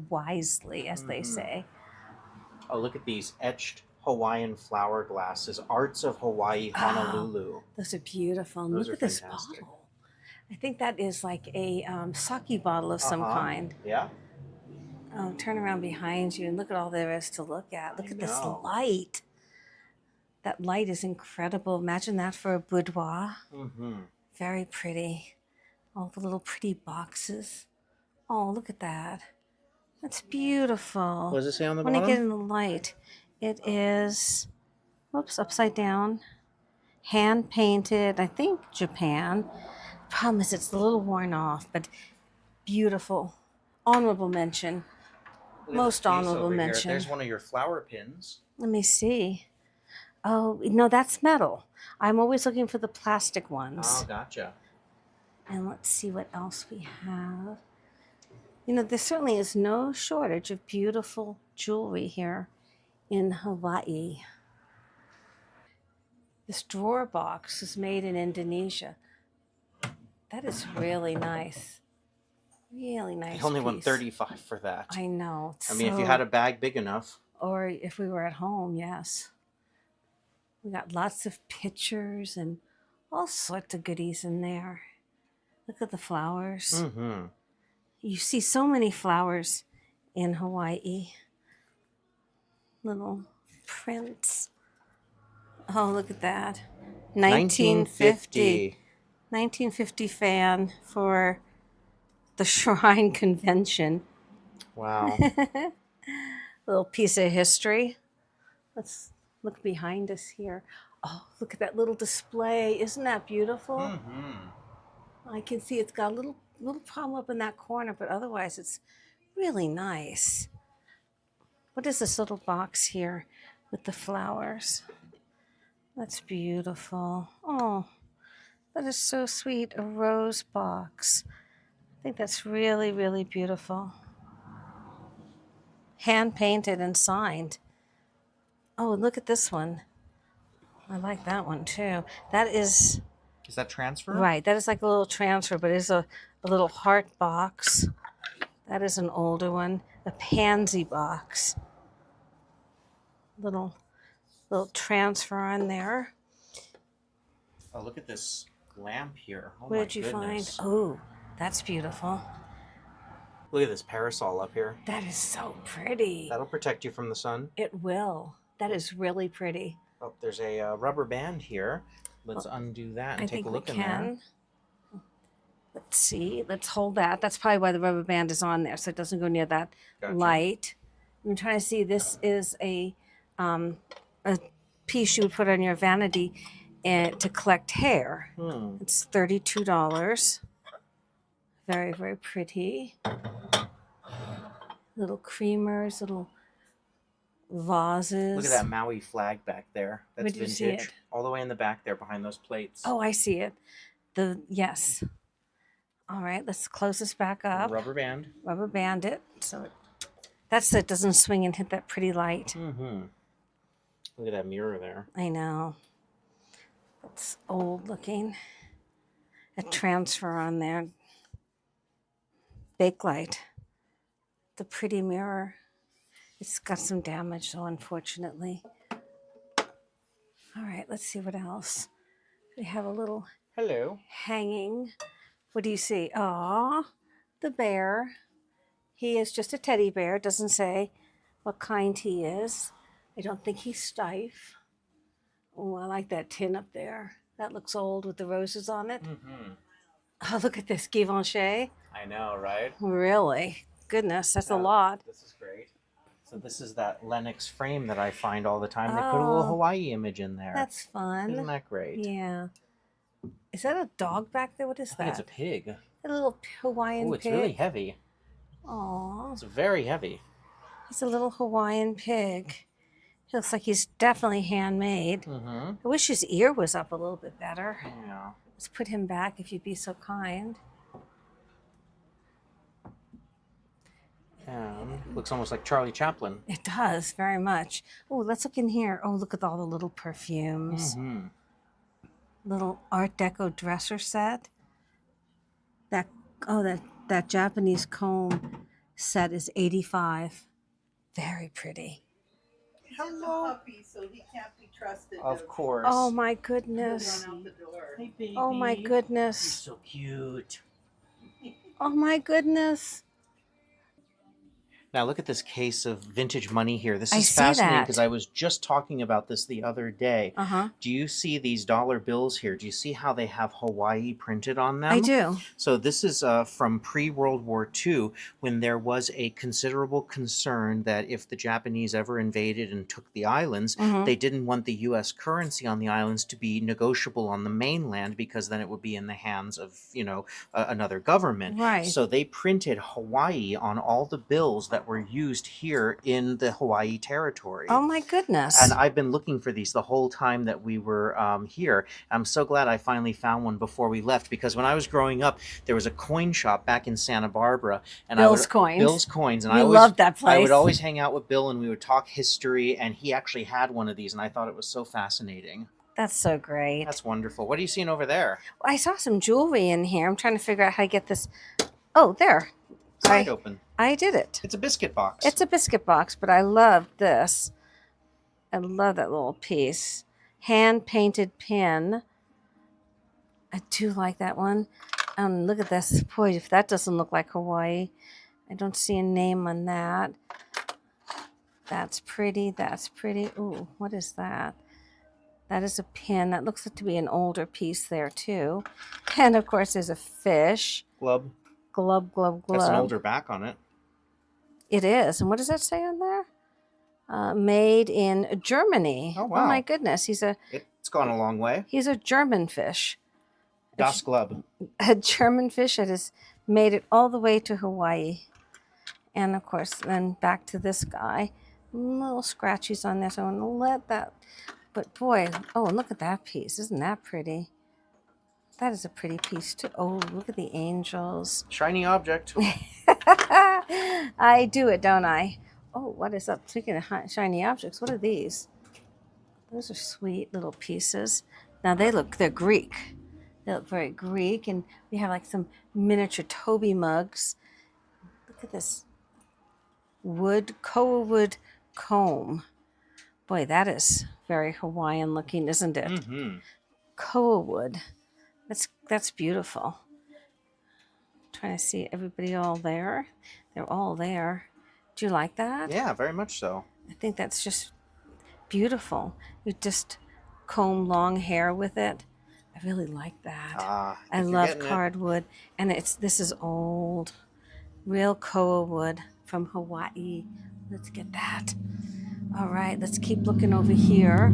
wisely, as they say. Oh, look at these etched Hawaiian flower glasses. Arts of Hawaii, Honolulu. Those are beautiful. And Those look are at this fantastic. bottle. I think that is like a sake bottle of some kind. Yeah. Oh, turn around behind you and look at all there is to look at. Look at this know. light. That light is incredible. Imagine that for a boudoir. Mm-hmm. Very pretty. All the little pretty boxes. Oh, look at that. That's beautiful. What does it say on the When bottom? I get in the light, it is, whoops, upside down. Hand painted, I think Japan. Problem is it's a little worn off, but beautiful. Honorable mention. Look at Most this piece honorable over here. mention. There's one of your flower pins. Let me see. Oh, no, that's metal. I'm always looking for the plastic ones. Oh, gotcha. And let's see what else we have. You know, there certainly is no shortage of beautiful jewelry here in Hawaii. This drawer box is made in Indonesia. That is really nice. Really nice. I only went piece. $35 for that. I know. I mean, if you had a bag big enough. Or if we were at home, yes. We got lots of pictures and all sorts of goodies in there. Look at the flowers. Mm-hmm. You see so many flowers in Hawaii. Little prints. Oh, look at that. 1950. 1950 fan for the Shrine Convention. Wow. Little piece of history. Let's look behind us here. Oh, look at that little display. Isn't that beautiful? Mm-hmm. I can see it's got a little problem up in that corner, but otherwise it's really nice. What is this little box here with the flowers? That's beautiful. Oh, that is so sweet. A rose box. I think that's really, really beautiful. Hand painted and signed. Oh, and look at this one. I like that one too. That is... Is that transfer? Right, that is like a little transfer, but it's a little heart box. That is an older one. A pansy box. Little transfer on there. Oh, look at this lamp here. Oh, What my did you goodness. find? Oh, that's beautiful. Look at this parasol up here. That is so pretty. That'll protect you from the sun. It will. That is really pretty. Oh, there's a rubber band here. Let's undo that and I take think a look we in there. can. Let's see. Let's hold that. That's probably why the rubber band is on there, so it doesn't go near that Gotcha. light. I'm trying to see. This is a piece you would put on your vanity to collect hair. It's $32. Very, very pretty. Little creamers, little vases. Look at that Maui flag back there. That's Where did you see vintage. it? All the way in the back there behind those plates. Oh, I see it. Yes. All right, let's close this back up. Rubber band. Rubber band it so it doesn't swing and hit that pretty light. Mm-hmm. Look at that mirror there. I know. It's old looking. A transfer on there. Bakelite. The pretty mirror. It's got some damage though, unfortunately. All right, let's see what else. We have a little Hello. hanging. What do you see? Aw, the bear. He is just a teddy bear. It doesn't say what kind he is. I don't think he's stiff. Oh, I like that tin up there. That looks old with the roses on it. Mm-hmm. Oh, look at this Givenchy. I know, right? Really? Goodness, that's a lot. This is great. So this is that Lennox frame that I find all the time. They put a little Hawaii image in there. That's fun. Isn't that great? Yeah. Is that a dog back there? What is I think it's that? a pig. A little Hawaiian Oh, it's pig. really heavy. Aw. It's very heavy. He's a little Hawaiian pig. He looks like he's definitely handmade. Mm-hmm. I wish his ear was up a little bit better. Yeah. Let's put him back if you'd be so kind. Looks almost like Charlie Chaplin. It does, very much. Oh, let's look in here. Oh, look at all the little perfumes. Mm-hmm. Little Art Deco dresser set. That Japanese comb set is $85. Very pretty. He's a puppy, so he can't be trusted. Of course. Oh my goodness. Run out the door. Hey, baby. Oh my He's goodness. so cute. Oh my goodness. Now look at this case of vintage money here. This I is see fascinating that. because I was just talking about this the other day. Uh-huh. Do you see these dollar bills here? Do you see how they have Hawaii printed on them? I do. So this is from pre-World War II, when there was a considerable concern that if the Japanese ever invaded and took the islands, Mhm. they didn't want the U.S. currency on the islands to be negotiable on the mainland, because then it would be in the hands of, another government. Right. So they printed Hawaii on all the bills that were used here in the Hawaii territory. Oh my goodness. And I've been looking for these the whole time that we were here. I'm so glad I finally found one before we left, because when I was growing up, there was a coin shop back in Santa Barbara. And Bill's Coins. Bill's Coins. And We I loved that place. I would always hang out with Bill and we would talk history, and he actually had one of these, and I thought it was so fascinating. That's so great. That's wonderful. What are you seeing over there? I saw some jewelry in here. I'm trying to figure out how to get this. Oh, there. Side open. I did it. It's a biscuit box. It's a biscuit box, but I love this. I love that little piece. Hand-painted pin. I do like that one. Look at this. Boy, if that doesn't look like Hawaii. I don't see a name on that. That's pretty. That's pretty. Ooh, what is that? That is a pin. That looks like to be an older piece there, too. And, of course, there's a fish. Glove. Glub, glub, glub. That's an older back on it. It is. And what does that say on there? Made in Germany. Oh, wow. Oh my goodness. He's a It's gone a long way. German fish. Das Glub. A German fish that has made it all the way to Hawaii. And of course, then back to this guy. Little scratches on there, so I'm gonna let that. But boy, oh, and look at that piece. Isn't that pretty? That is a pretty piece too. Oh, look at the angels. Shiny object. I do it, don't I? Oh, what is up? Speaking of shiny objects, what are these? Those are sweet little pieces. Now they're Greek. They look very Greek, and we have like some miniature Toby mugs. Look at this koa wood comb. Boy, that is very Hawaiian looking, isn't it? Mm-hmm. Koa wood. That's beautiful. Trying to see everybody all there. They're all there. Do you like that? Yeah, very much so. I think that's just beautiful. You just comb long hair with it. I really like that. I love cardwood. And this is old. Real koa wood from Hawaii. Let's get that. All right, let's keep looking over here.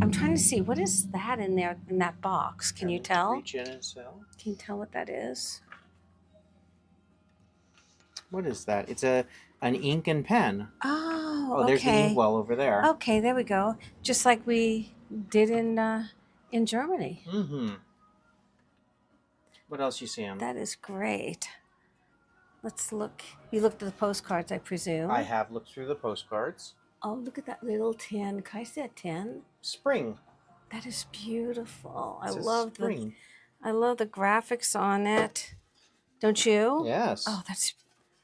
I'm trying to see, what is that in there, in that box? Can you tell? Reach in and sell. Can you tell what that is? What is that? It's an ink and pen. Oh, Oh, there's the okay. inkwell over there. Okay, there we go. Just like we did in Germany. Mm-hmm. What else you seeing? That is great. Let's look. You looked at the postcards, I presume. I have looked through the postcards. Oh, look at that little tin. Can I see a tin? Spring. That is beautiful. It I says love spring. I love the graphics on it. Don't you? Yes. Oh,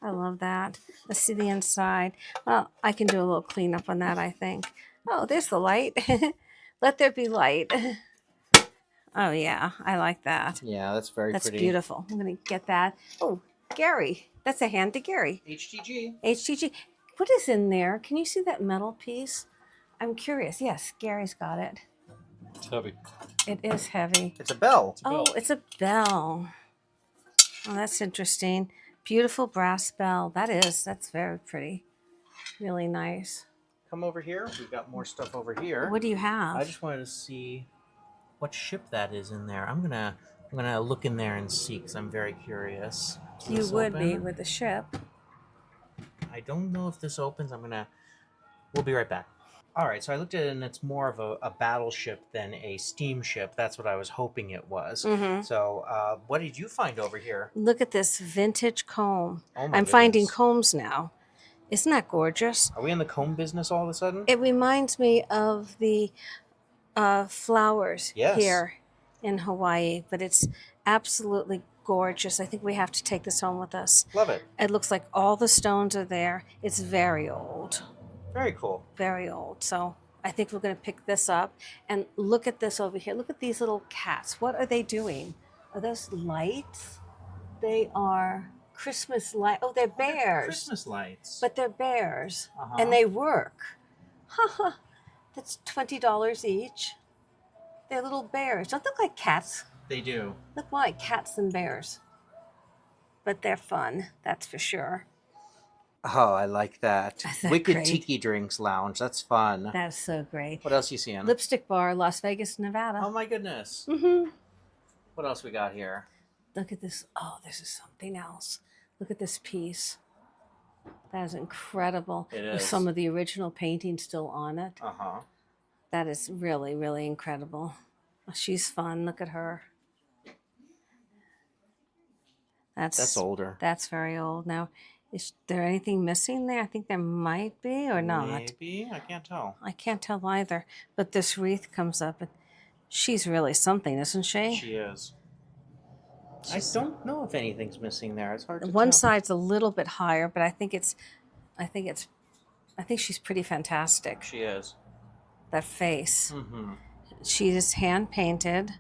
I love that. Let's see the inside. Well, I can do a little cleanup on that, I think. Oh, there's the light. Let there be light. Oh, yeah, I like that. Yeah, that's very That's pretty. beautiful. I'm going to get that. Oh, Gary. That's a hand to Gary. HTG. HTG. What is in there? Can you see that metal piece? I'm curious. Yes, Gary's got it. It's heavy. It is heavy. It's a bell. Oh, it's a bell. Oh, that's interesting. Beautiful brass bell. That's very pretty. Really nice. Come over here. We've got more stuff over here. What do you have? I just wanted to see what ship that is in there. I'm gonna look in there and see because I'm very curious. Does You this would be open? with the ship. I don't know if this opens. We'll be right back. All right, so I looked at it and it's more of a battleship than a steamship. That's what I was hoping it was. Mm-hmm. So what did you find over here? Look at this vintage comb. Oh my I'm finding goodness. combs now. Isn't that gorgeous? Are we in the comb business all of a sudden? It reminds me of the flowers Yes. here in Hawaii, but it's absolutely gorgeous. I think we have to take this home with us. Love it. It looks like all the stones are there. It's very old. Very cool. Very old. So I think we're going to pick this up. And look at this over here. Look at these little cats. What are they doing? Are those lights? They are Christmas lights. Oh, they're bears. Christmas lights. But they're bears. Uh-huh. And they work. Haha. That's $20 each. They're little bears. Don't look like cats. They do. Look more like cats than bears. But they're fun. That's for sure. Oh, I like that. Is that Wicked great? Tiki Drinks Lounge. That's fun. That's so great. What else you seeing? Lipstick Bar, Las Vegas, Nevada. Oh my goodness. Mm-hmm. What else we got here? Look at this. Oh, this is something else. Look at this piece. That is incredible. It With is. some of the original painting still on it. Uh-huh. That is really, really incredible. She's fun. Look at her. That's older. That's very old. Now, is there anything missing there? I think there might be or not. Maybe. I can't tell. I can't tell either. But this wreath comes up. And she's really something, isn't she? She is. I don't know if anything's missing there. It's hard to One tell. side's a little bit higher, but I think she's pretty fantastic. She is. That face. Mm-hmm. She is hand painted.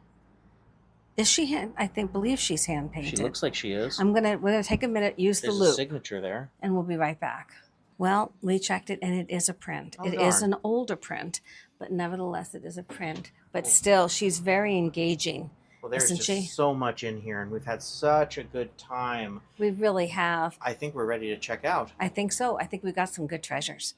Is she hand? Believe she's hand painted. She looks like she is. We're gonna take a minute, use There's the a loop, signature there. and we'll be right back. Well, we checked it, and it is a print. Oh, It is darn. an older print, but nevertheless, it is a print. But still, she's very engaging. Well, there's Isn't just she? so much in here, and we've had such a good time. We really have. I think we're ready to check out. I think so. I think we got some good treasures.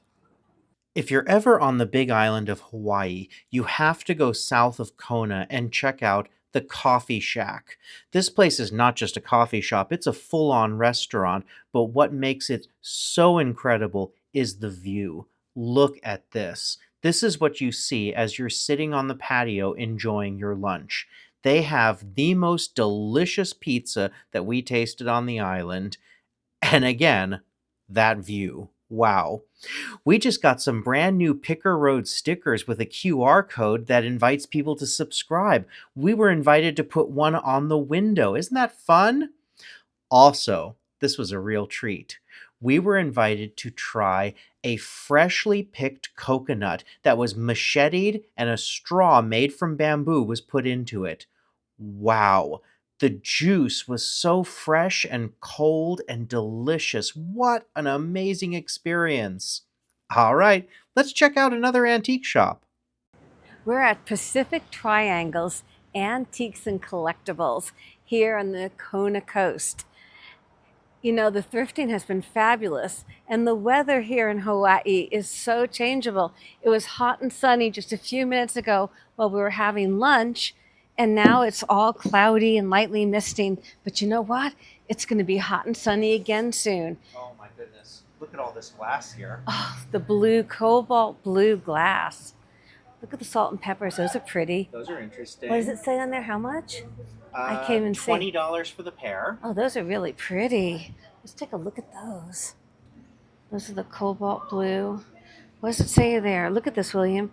If you're ever on the Big Island of Hawaii, you have to go south of Kona and check out the Coffee Shack. This place is not just a coffee shop, it's a full-on restaurant, but what makes it so incredible is the view. Look at this. This is what you see as you're sitting on the patio enjoying your lunch. They have the most delicious pizza that we tasted on the island. And again, that view. Wow. We just got some brand new Picker Road stickers with a QR code that invites people to subscribe. We were invited to put one on the window. Isn't that fun? Also, this was a real treat. We were invited to try a freshly picked coconut that was macheted and a straw made from bamboo was put into it. Wow. The juice was so fresh and cold and delicious. What an amazing experience. All right, let's check out another antique shop. We're at Pacific Triangles Antiques and Collectibles here on the Kona Coast. You know, the thrifting has been fabulous, and the weather here in Hawaii is so changeable. It was hot and sunny just a few minutes ago while we were having lunch, and now it's all cloudy and lightly misting. But you know what? It's going to be hot and sunny again soon. Oh my goodness. Look at all this glass here. Oh, the blue, cobalt blue glass. Look at the salt and peppers. Those are pretty. Those are interesting. What does it say on there? How much? I can't even see. $20 for the pair. Oh, those are really pretty. Let's take a look at those. Those are the cobalt blue. What does it say there? Look at this, William.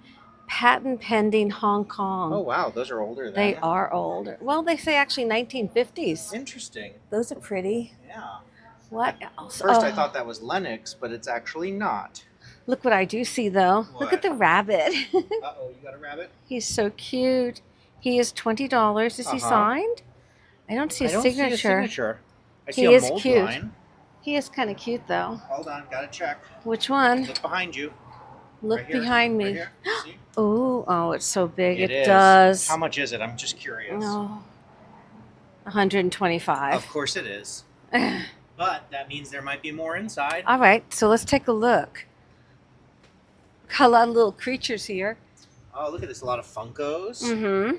Patent pending Hong Kong. Oh, wow. Those are older They then. are older. Well, they say actually 1950s. Interesting. Those are pretty. Yeah. What else? First, I thought that was Lennox, but it's actually not. Look what I do see, though. Look at the rabbit. Uh-oh, you got a rabbit? He's so cute. He is $20. Is he signed? I don't see a signature. See a signature. I see He a is mold cute. line. He is kind of cute, though. Hold on, gotta check. Which one? Look behind you. Look Right here, behind me. right here. See? Oh, it's so big. It is. does. How much is it? I'm just curious. No. 125. Of course it is. But that means there might be more inside. All right, so let's take a look. Got a lot of little creatures here. Oh, look at this. A lot of Funkos. Mm-hmm.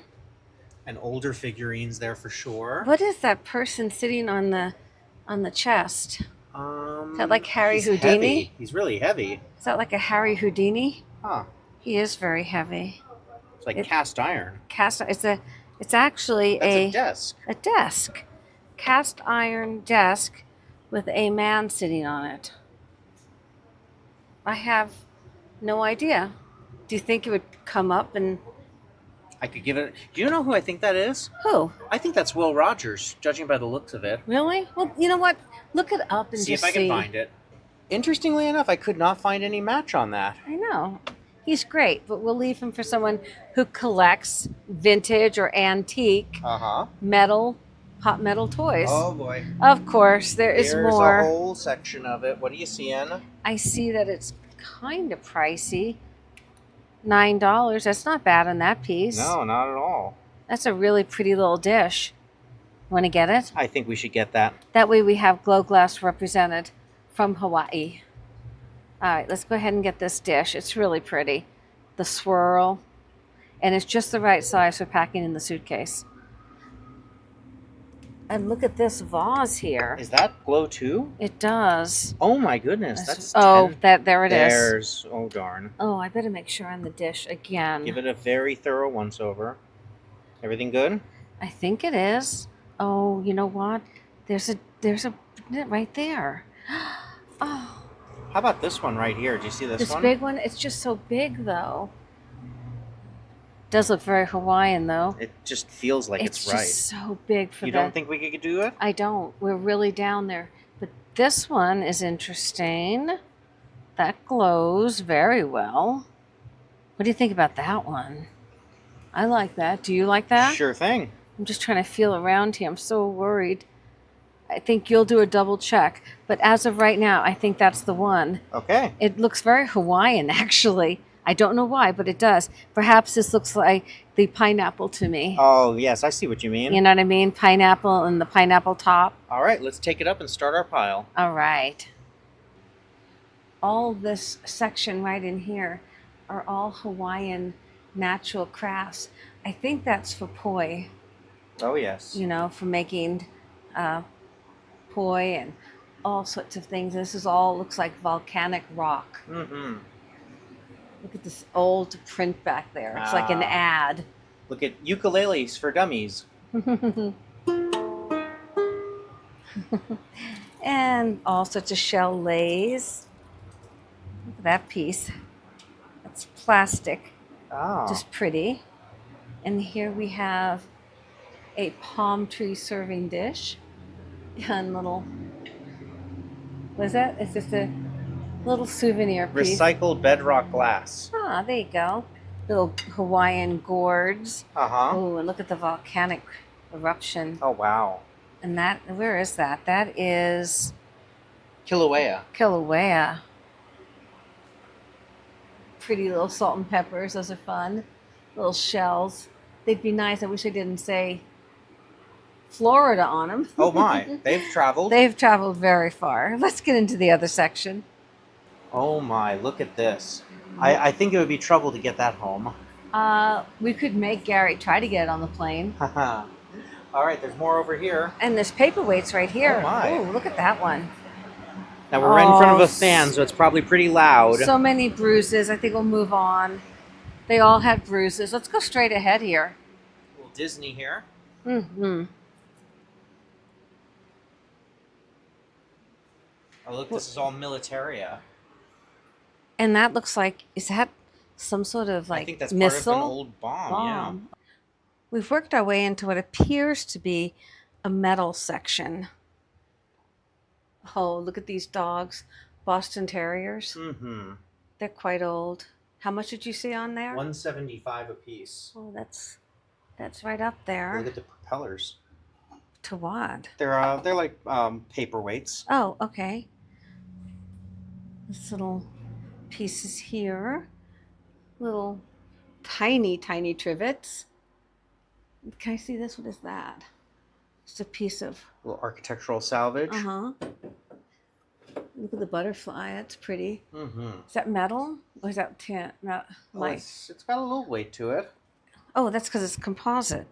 And older figurines there for sure. What is that person sitting on the chest? Is that like Harry he's Houdini? Heavy. He's really heavy. Is that like a Harry Houdini? Huh. He is very heavy. It's like cast iron. It's actually That's a desk. a desk. Cast iron desk with a man sitting on it. I have no idea. Do you think it would come up and... I could give it... Do you know who I think that is? Who? I think that's Will Rogers, judging by the looks of it. Really? Well, you know what? Look it up and See just if I can find it. Interestingly enough, I could not find any match on that. I know. He's great, but we'll leave him for someone who collects vintage or antique Uh-huh. hot metal toys. Oh, boy. Of course, there's more. There's a whole section of it. What are you seeing? I see that it's kind of pricey. $9. That's not bad on that piece. No, not at all. That's a really pretty little dish. Want to get it? I think we should get that. That way we have glow glass represented from Hawaii. All right, let's go ahead and get this dish. It's really pretty. The swirl. And it's just the right size for packing in the suitcase. And look at this vase here. Is that glow too? It does. Oh my goodness, that's oh, 10. there it is. There's, oh darn. Oh, I better make sure on the dish again. Give it a very thorough once over. Everything good? I think it is. Oh, you know what? There's a right there. Oh, How about this one right here? Do you see this one? this big one. It's just so big, though. Does look very Hawaiian, though. It just feels like it's right. just so big for You that. don't think we could do it? I don't. We're really down there. But this one is interesting. That glows very well. What do you think about that one? I like that. Do you like that? Sure thing. I'm just trying to feel around here. I'm so worried. I think you'll do a double check. But as of right now, I think that's the one. Okay. It looks very Hawaiian, actually. I don't know why, but it does. Perhaps this looks like the pineapple to me. Oh, yes, I see what you mean. You know what I mean? Pineapple and the pineapple top. All right, let's take it up and start our pile. All right. All this section right in here are all Hawaiian natural crafts. I think that's for poi, Oh, yes. you know, for making poi and all sorts of things. This is all looks like volcanic rock. Mm-hmm. Look at this old print back there. It's like an ad. Look at ukuleles for dummies. And all sorts of shell lays. Look at that piece. That's plastic. Oh. Just pretty. And here we have a palm tree serving dish. And little, what is that? It's just a little souvenir piece. Recycled bedrock glass. Ah, there you go. Little Hawaiian gourds. Uh-huh. Oh, and look at the volcanic eruption. Oh, wow. And that, where is that? That is Kilauea. Kilauea. Pretty little salt and peppers. Those are fun. Little shells. They'd be nice. I wish I didn't say Florida on them. Oh, my. They've traveled. They've traveled very far. Let's get into the other section. Oh, my. Look at this. I think it would be trouble to get that home. We could make Gary try to get it on the plane. Haha. All right, there's more over here. And there's paperweights right here. Oh, my. Ooh, look at that one. Now, we're right in front of Oh, a fan, so it's probably pretty loud. So many bruises. I think we'll move on. They all had bruises. Let's go straight ahead here. A little Disney here. Mm-hmm. Oh, look, this is all militaria. And that looks like, is that some sort of I like think that's missile? part of an old bomb. We've worked our way into what appears to be a metal section. Oh, look at these dogs. Boston Terriers. Yeah. Mm-hmm. They're quite old. How much did you see on there? $175 a piece. Oh, that's right up there. Look at the propellers. To what? They're like paperweights. Oh, okay. This little pieces here. Little tiny trivets. Can I see this? What is that? It's a piece of... A little architectural salvage. Uh-huh. Look at the butterfly. That's pretty. Mm-hmm. Is that metal? Or is that tin? No, Oh, light. it's got a little weight to it. Oh, that's because it's composite.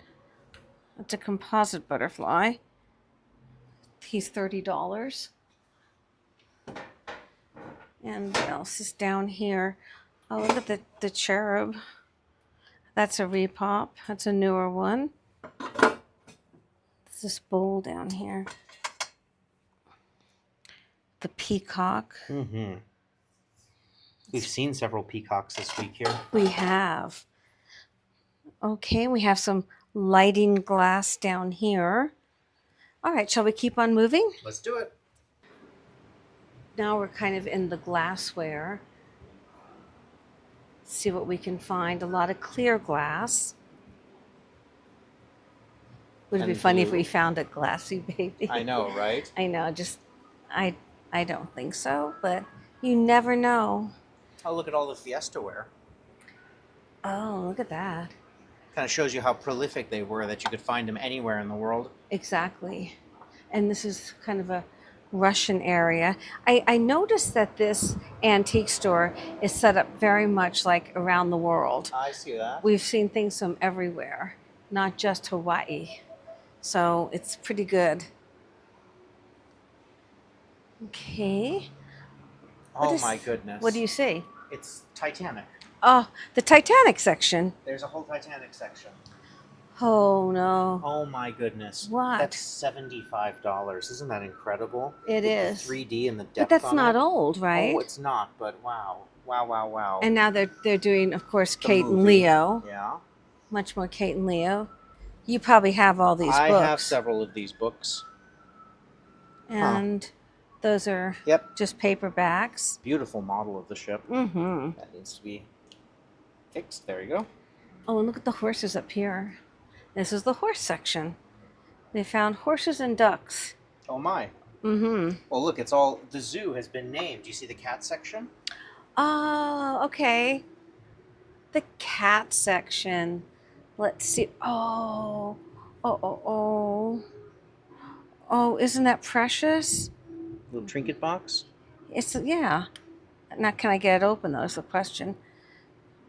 It's a composite butterfly. He's $30. And what else is down here? Oh, look at the cherub. That's a repop. That's a newer one. There's this bowl down here. The peacock. Mm-hmm. We've seen several peacocks this week here. We have. Okay, we have some lighting glass down here. All right, shall we keep on moving? Let's do it. Now we're kind of in the glassware. See what we can find. A lot of clear glass. Would it be And funny if blue. we found a glassy baby? I know, right? I know, I don't think so, but you never know. Oh, look at all the Fiesta wear. Oh, look at that. Kind of shows you how prolific they were, that you could find them anywhere in the world. Exactly. And this is kind of a Russian area. I noticed that this antique store is set up very much like around the world. I see that. We've seen things from everywhere, not just Hawaii. So it's pretty good. Okay. Oh my goodness. What do you see? It's Titanic. Oh, the Titanic section. There's a whole Titanic section. Oh, no. Oh my goodness. What? That's $75. Isn't that incredible? It With is. the 3D and the depth But that's on not it. old, right? Oh, it's not, but wow. Wow. And now they're doing, of course, The Kate and movie. Leo. Yeah. Much more Kate and Leo. You probably have all these I books. have several of these books. And those are Yep. just paperbacks. Beautiful model of the ship. Mm-hmm. That needs to be fixed. There you go. Oh, and look at the horses up here. This is the horse section. They found horses and ducks. Oh my. Mm-hmm. Well, look, it's all, the zoo has been named. Do you see the cat section? Oh, okay. The cat section. Let's see. Oh, isn't that precious? Little trinket box. Yeah. Now, can I get it open, though, is the question.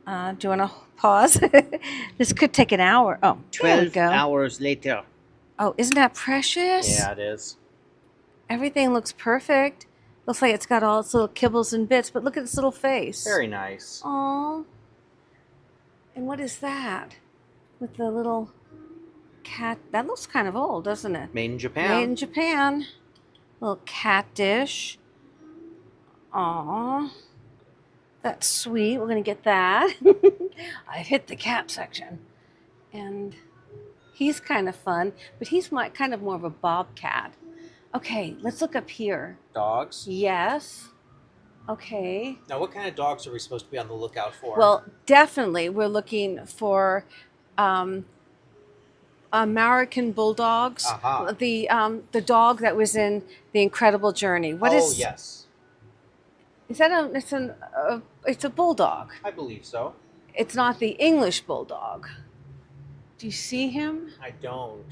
Do you want to pause? This could take an hour. Oh, there we go. hours later. Oh, isn't that precious? Yeah, it is. Everything looks perfect. Looks like it's got all its little kibbles and bits, but look at its little face. Very nice. Oh. And what is that? With the little cat. That looks kind of old, doesn't it? Made in Japan. Made in Japan. Little cat dish. Aw. That's sweet. We're going to get that. I hit the cat section. And he's kind of fun, but he's kind of more of a bobcat. Okay, let's look up here. Dogs. Yes. Okay. Now, what kind of dogs are we supposed to be on the lookout for? Well, definitely we're looking for American bulldogs. Uh-huh. The dog that was in The Incredible Journey. What is? Yes. Is that it's a bulldog. I believe so. It's not the English bulldog. Do you see him? I don't.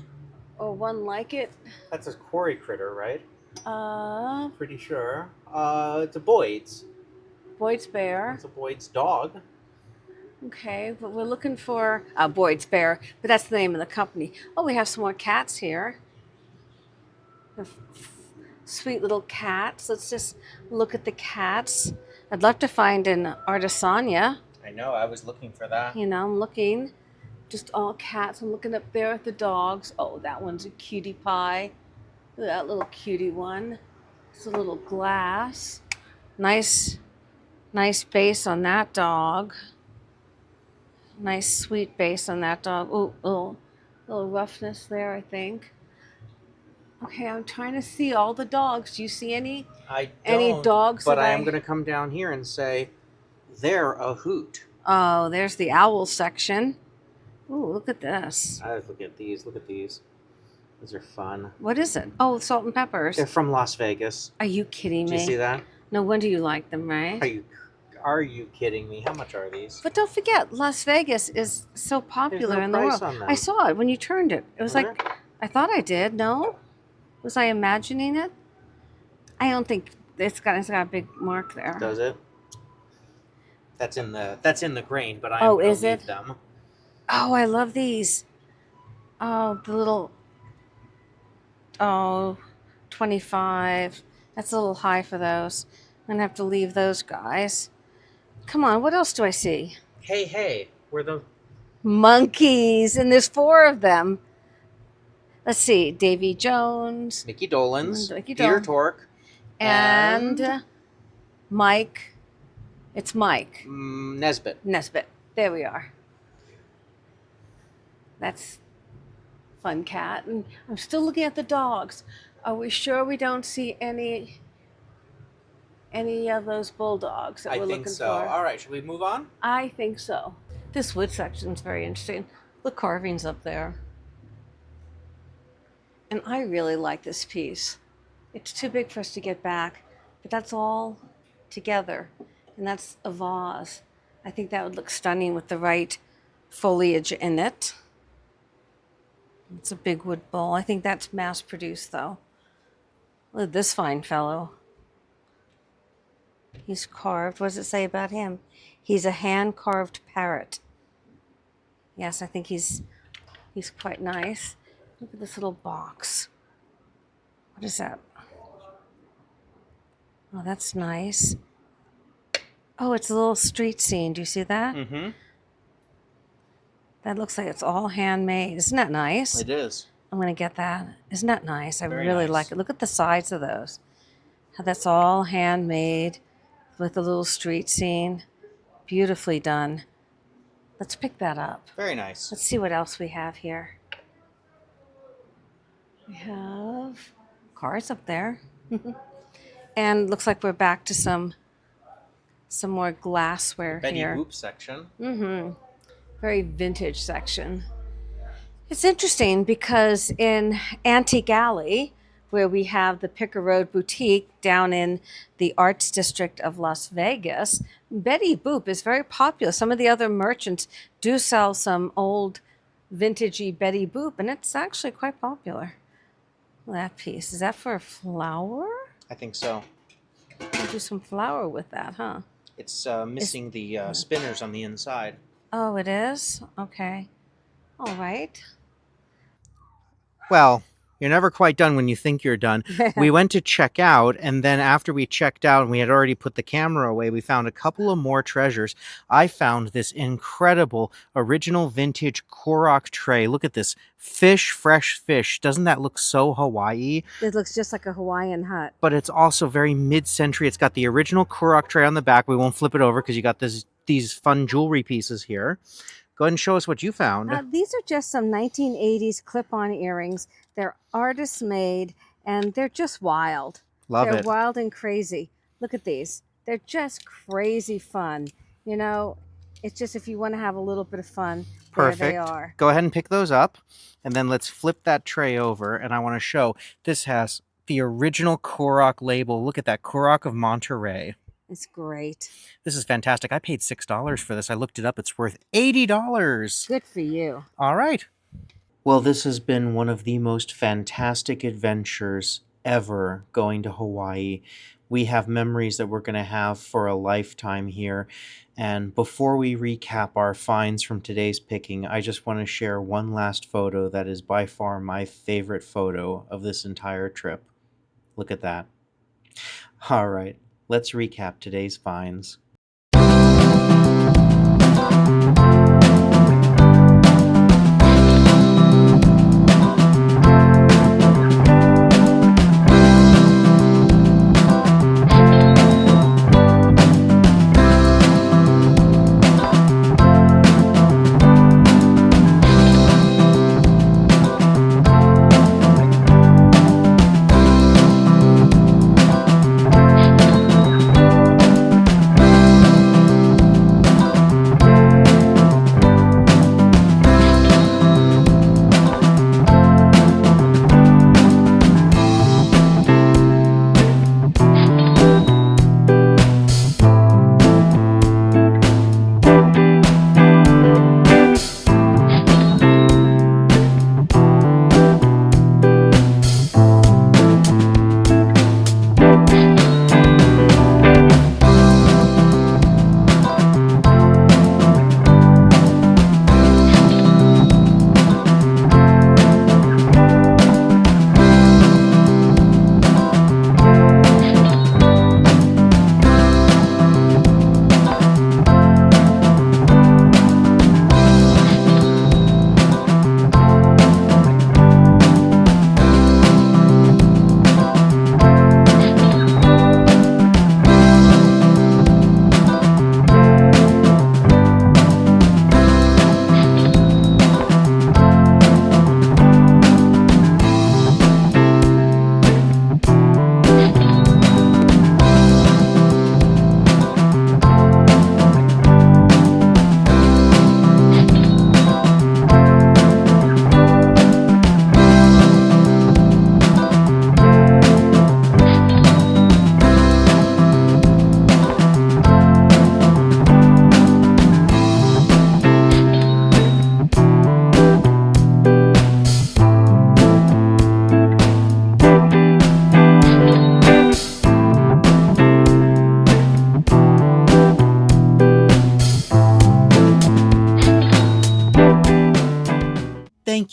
Or one like it? That's a quarry critter, right? Uh, Pretty sure. It's a Boyd's. Boyd's bear. It's a Boyd's dog. Okay, but we're looking for Boyd's bear, but that's the name of the company. Oh, we have some more cats here. Sweet little cats. Let's just look at the cats. I'd love to find an Artisania. I know, I was looking for that. You know, I'm looking. just all cats. I'm looking up there at the dogs. Oh, that one's a cutie pie. Look at that little cutie one. It's a little glass. Nice base on that dog. Nice sweet base on that dog. Oh, little roughness there, I think. Okay, I'm trying to see all the dogs. Do you see any dogs? But I am going to come down here and say they're a hoot. Oh, there's the owl section. Ooh, look at this. Look at these. Look at these. These are fun. What is it? Oh, salt and peppers. They're from Las Vegas. Are you kidding me? Do you see that? No wonder you like them, right? Are you kidding me? How much are these? But don't forget, Las Vegas is so popular in the world. On them. I saw it when you turned it. It was Is like, I thought I did. No? Was I imagining it? I don't think it's got a big mark there. Does it? That's in the grain, but Oh, is leave it? them. Oh, I love these. Oh, the little. Oh, 25. That's a little high for those. I'm going to have to leave those guys. Come on, what else do I see? Hey, we're the Monkeys, and there's 4 of them. Let's see, Davy Jones. Mickey Dolenz, Mickey Peter Dolan. Tork, And Mike. It's Mike. Nesbitt. There we are. That's fun cat. And I'm still looking at the dogs. Are we sure we don't see any of those bulldogs that we're looking for? All right, should we move on? I think so. This wood section is very interesting. The carvings up there. And I really like this piece. It's too big for us to get back, but that's all together. And that's a vase. I think that would look stunning with the right foliage in it. It's a big wood bowl. I think that's mass produced though. Look at this fine fellow. He's carved. What does it say about him? He's a hand-carved parrot. Yes, I think he's quite nice. Look at this little box. What is that? Oh, that's nice. Oh, it's a little street scene. Do you see that? Mm-hmm. That looks like it's all handmade. Isn't that nice? It is. I'm going to get that. Isn't that nice? I Very really nice. like it. Look at the sides of those. How that's all handmade with a little street scene. Beautifully done. Let's pick that up. Very nice. Let's see what else we have here. We have cars up there. And looks like we're back to some more glassware Betty here. Boop section. Mm-hmm. Very vintage section. It's interesting because in Antique Alley, where we have the Picker Road Boutique down in the Arts District of Las Vegas, Betty Boop is very popular. Some of the other merchants do sell some old vintagey Betty Boop, and it's actually quite popular. That piece, is that for a flower? I think so. We'll do some flower with that, huh? It's missing the spinners on the inside. Oh, it is? Okay. All right. Well, you're never quite done when you think you're done. We went to check out, and then after we checked out and we had already put the camera away, we found a couple of more treasures. I found this incredible original vintage Korok tray. Look at this. Fresh fish. Doesn't that look so Hawaii? It looks just like a Hawaiian hut. But it's also very mid-century. It's got the original Korok tray on the back. We won't flip it over because you got these fun jewelry pieces here. Go ahead and show us what you found. These are just some 1980s clip-on earrings. They're artist made, and they're just wild. They're wild and crazy. Look at these. They're just crazy fun. You know, it's just if you want to have a little bit of fun, Perfect. there they are. Go ahead and pick those up, and then let's flip that tray over, and I want to show this has the original Korok label. Look at that, Korok of Monterey. It's great. This is fantastic. I paid $6 for this. I looked it up. It's worth $80. Good for you. All right. Well, this has been one of the most fantastic adventures ever going to Hawaii. We have memories that we're going to have for a lifetime here. And before we recap our finds from today's picking, I just want to share one last photo that is by far my favorite photo of this entire trip. Look at that. All right. Let's recap today's finds.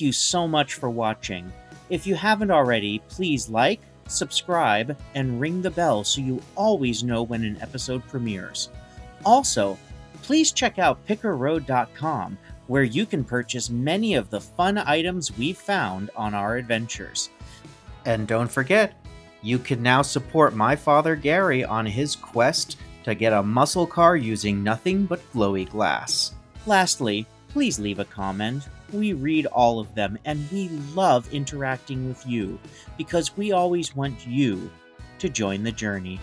Thank you so much for watching. If you haven't already, please like, subscribe, and ring the bell so you always know when an episode premieres. Also, please check out pickerroad.com, where you can purchase many of the fun items we've found on our adventures. And don't forget, you can now support my father Gary on his quest to get a muscle car using nothing but glowy glass. Lastly, please leave a comment. We read all of them, and we love interacting with you because we always want you to join the journey.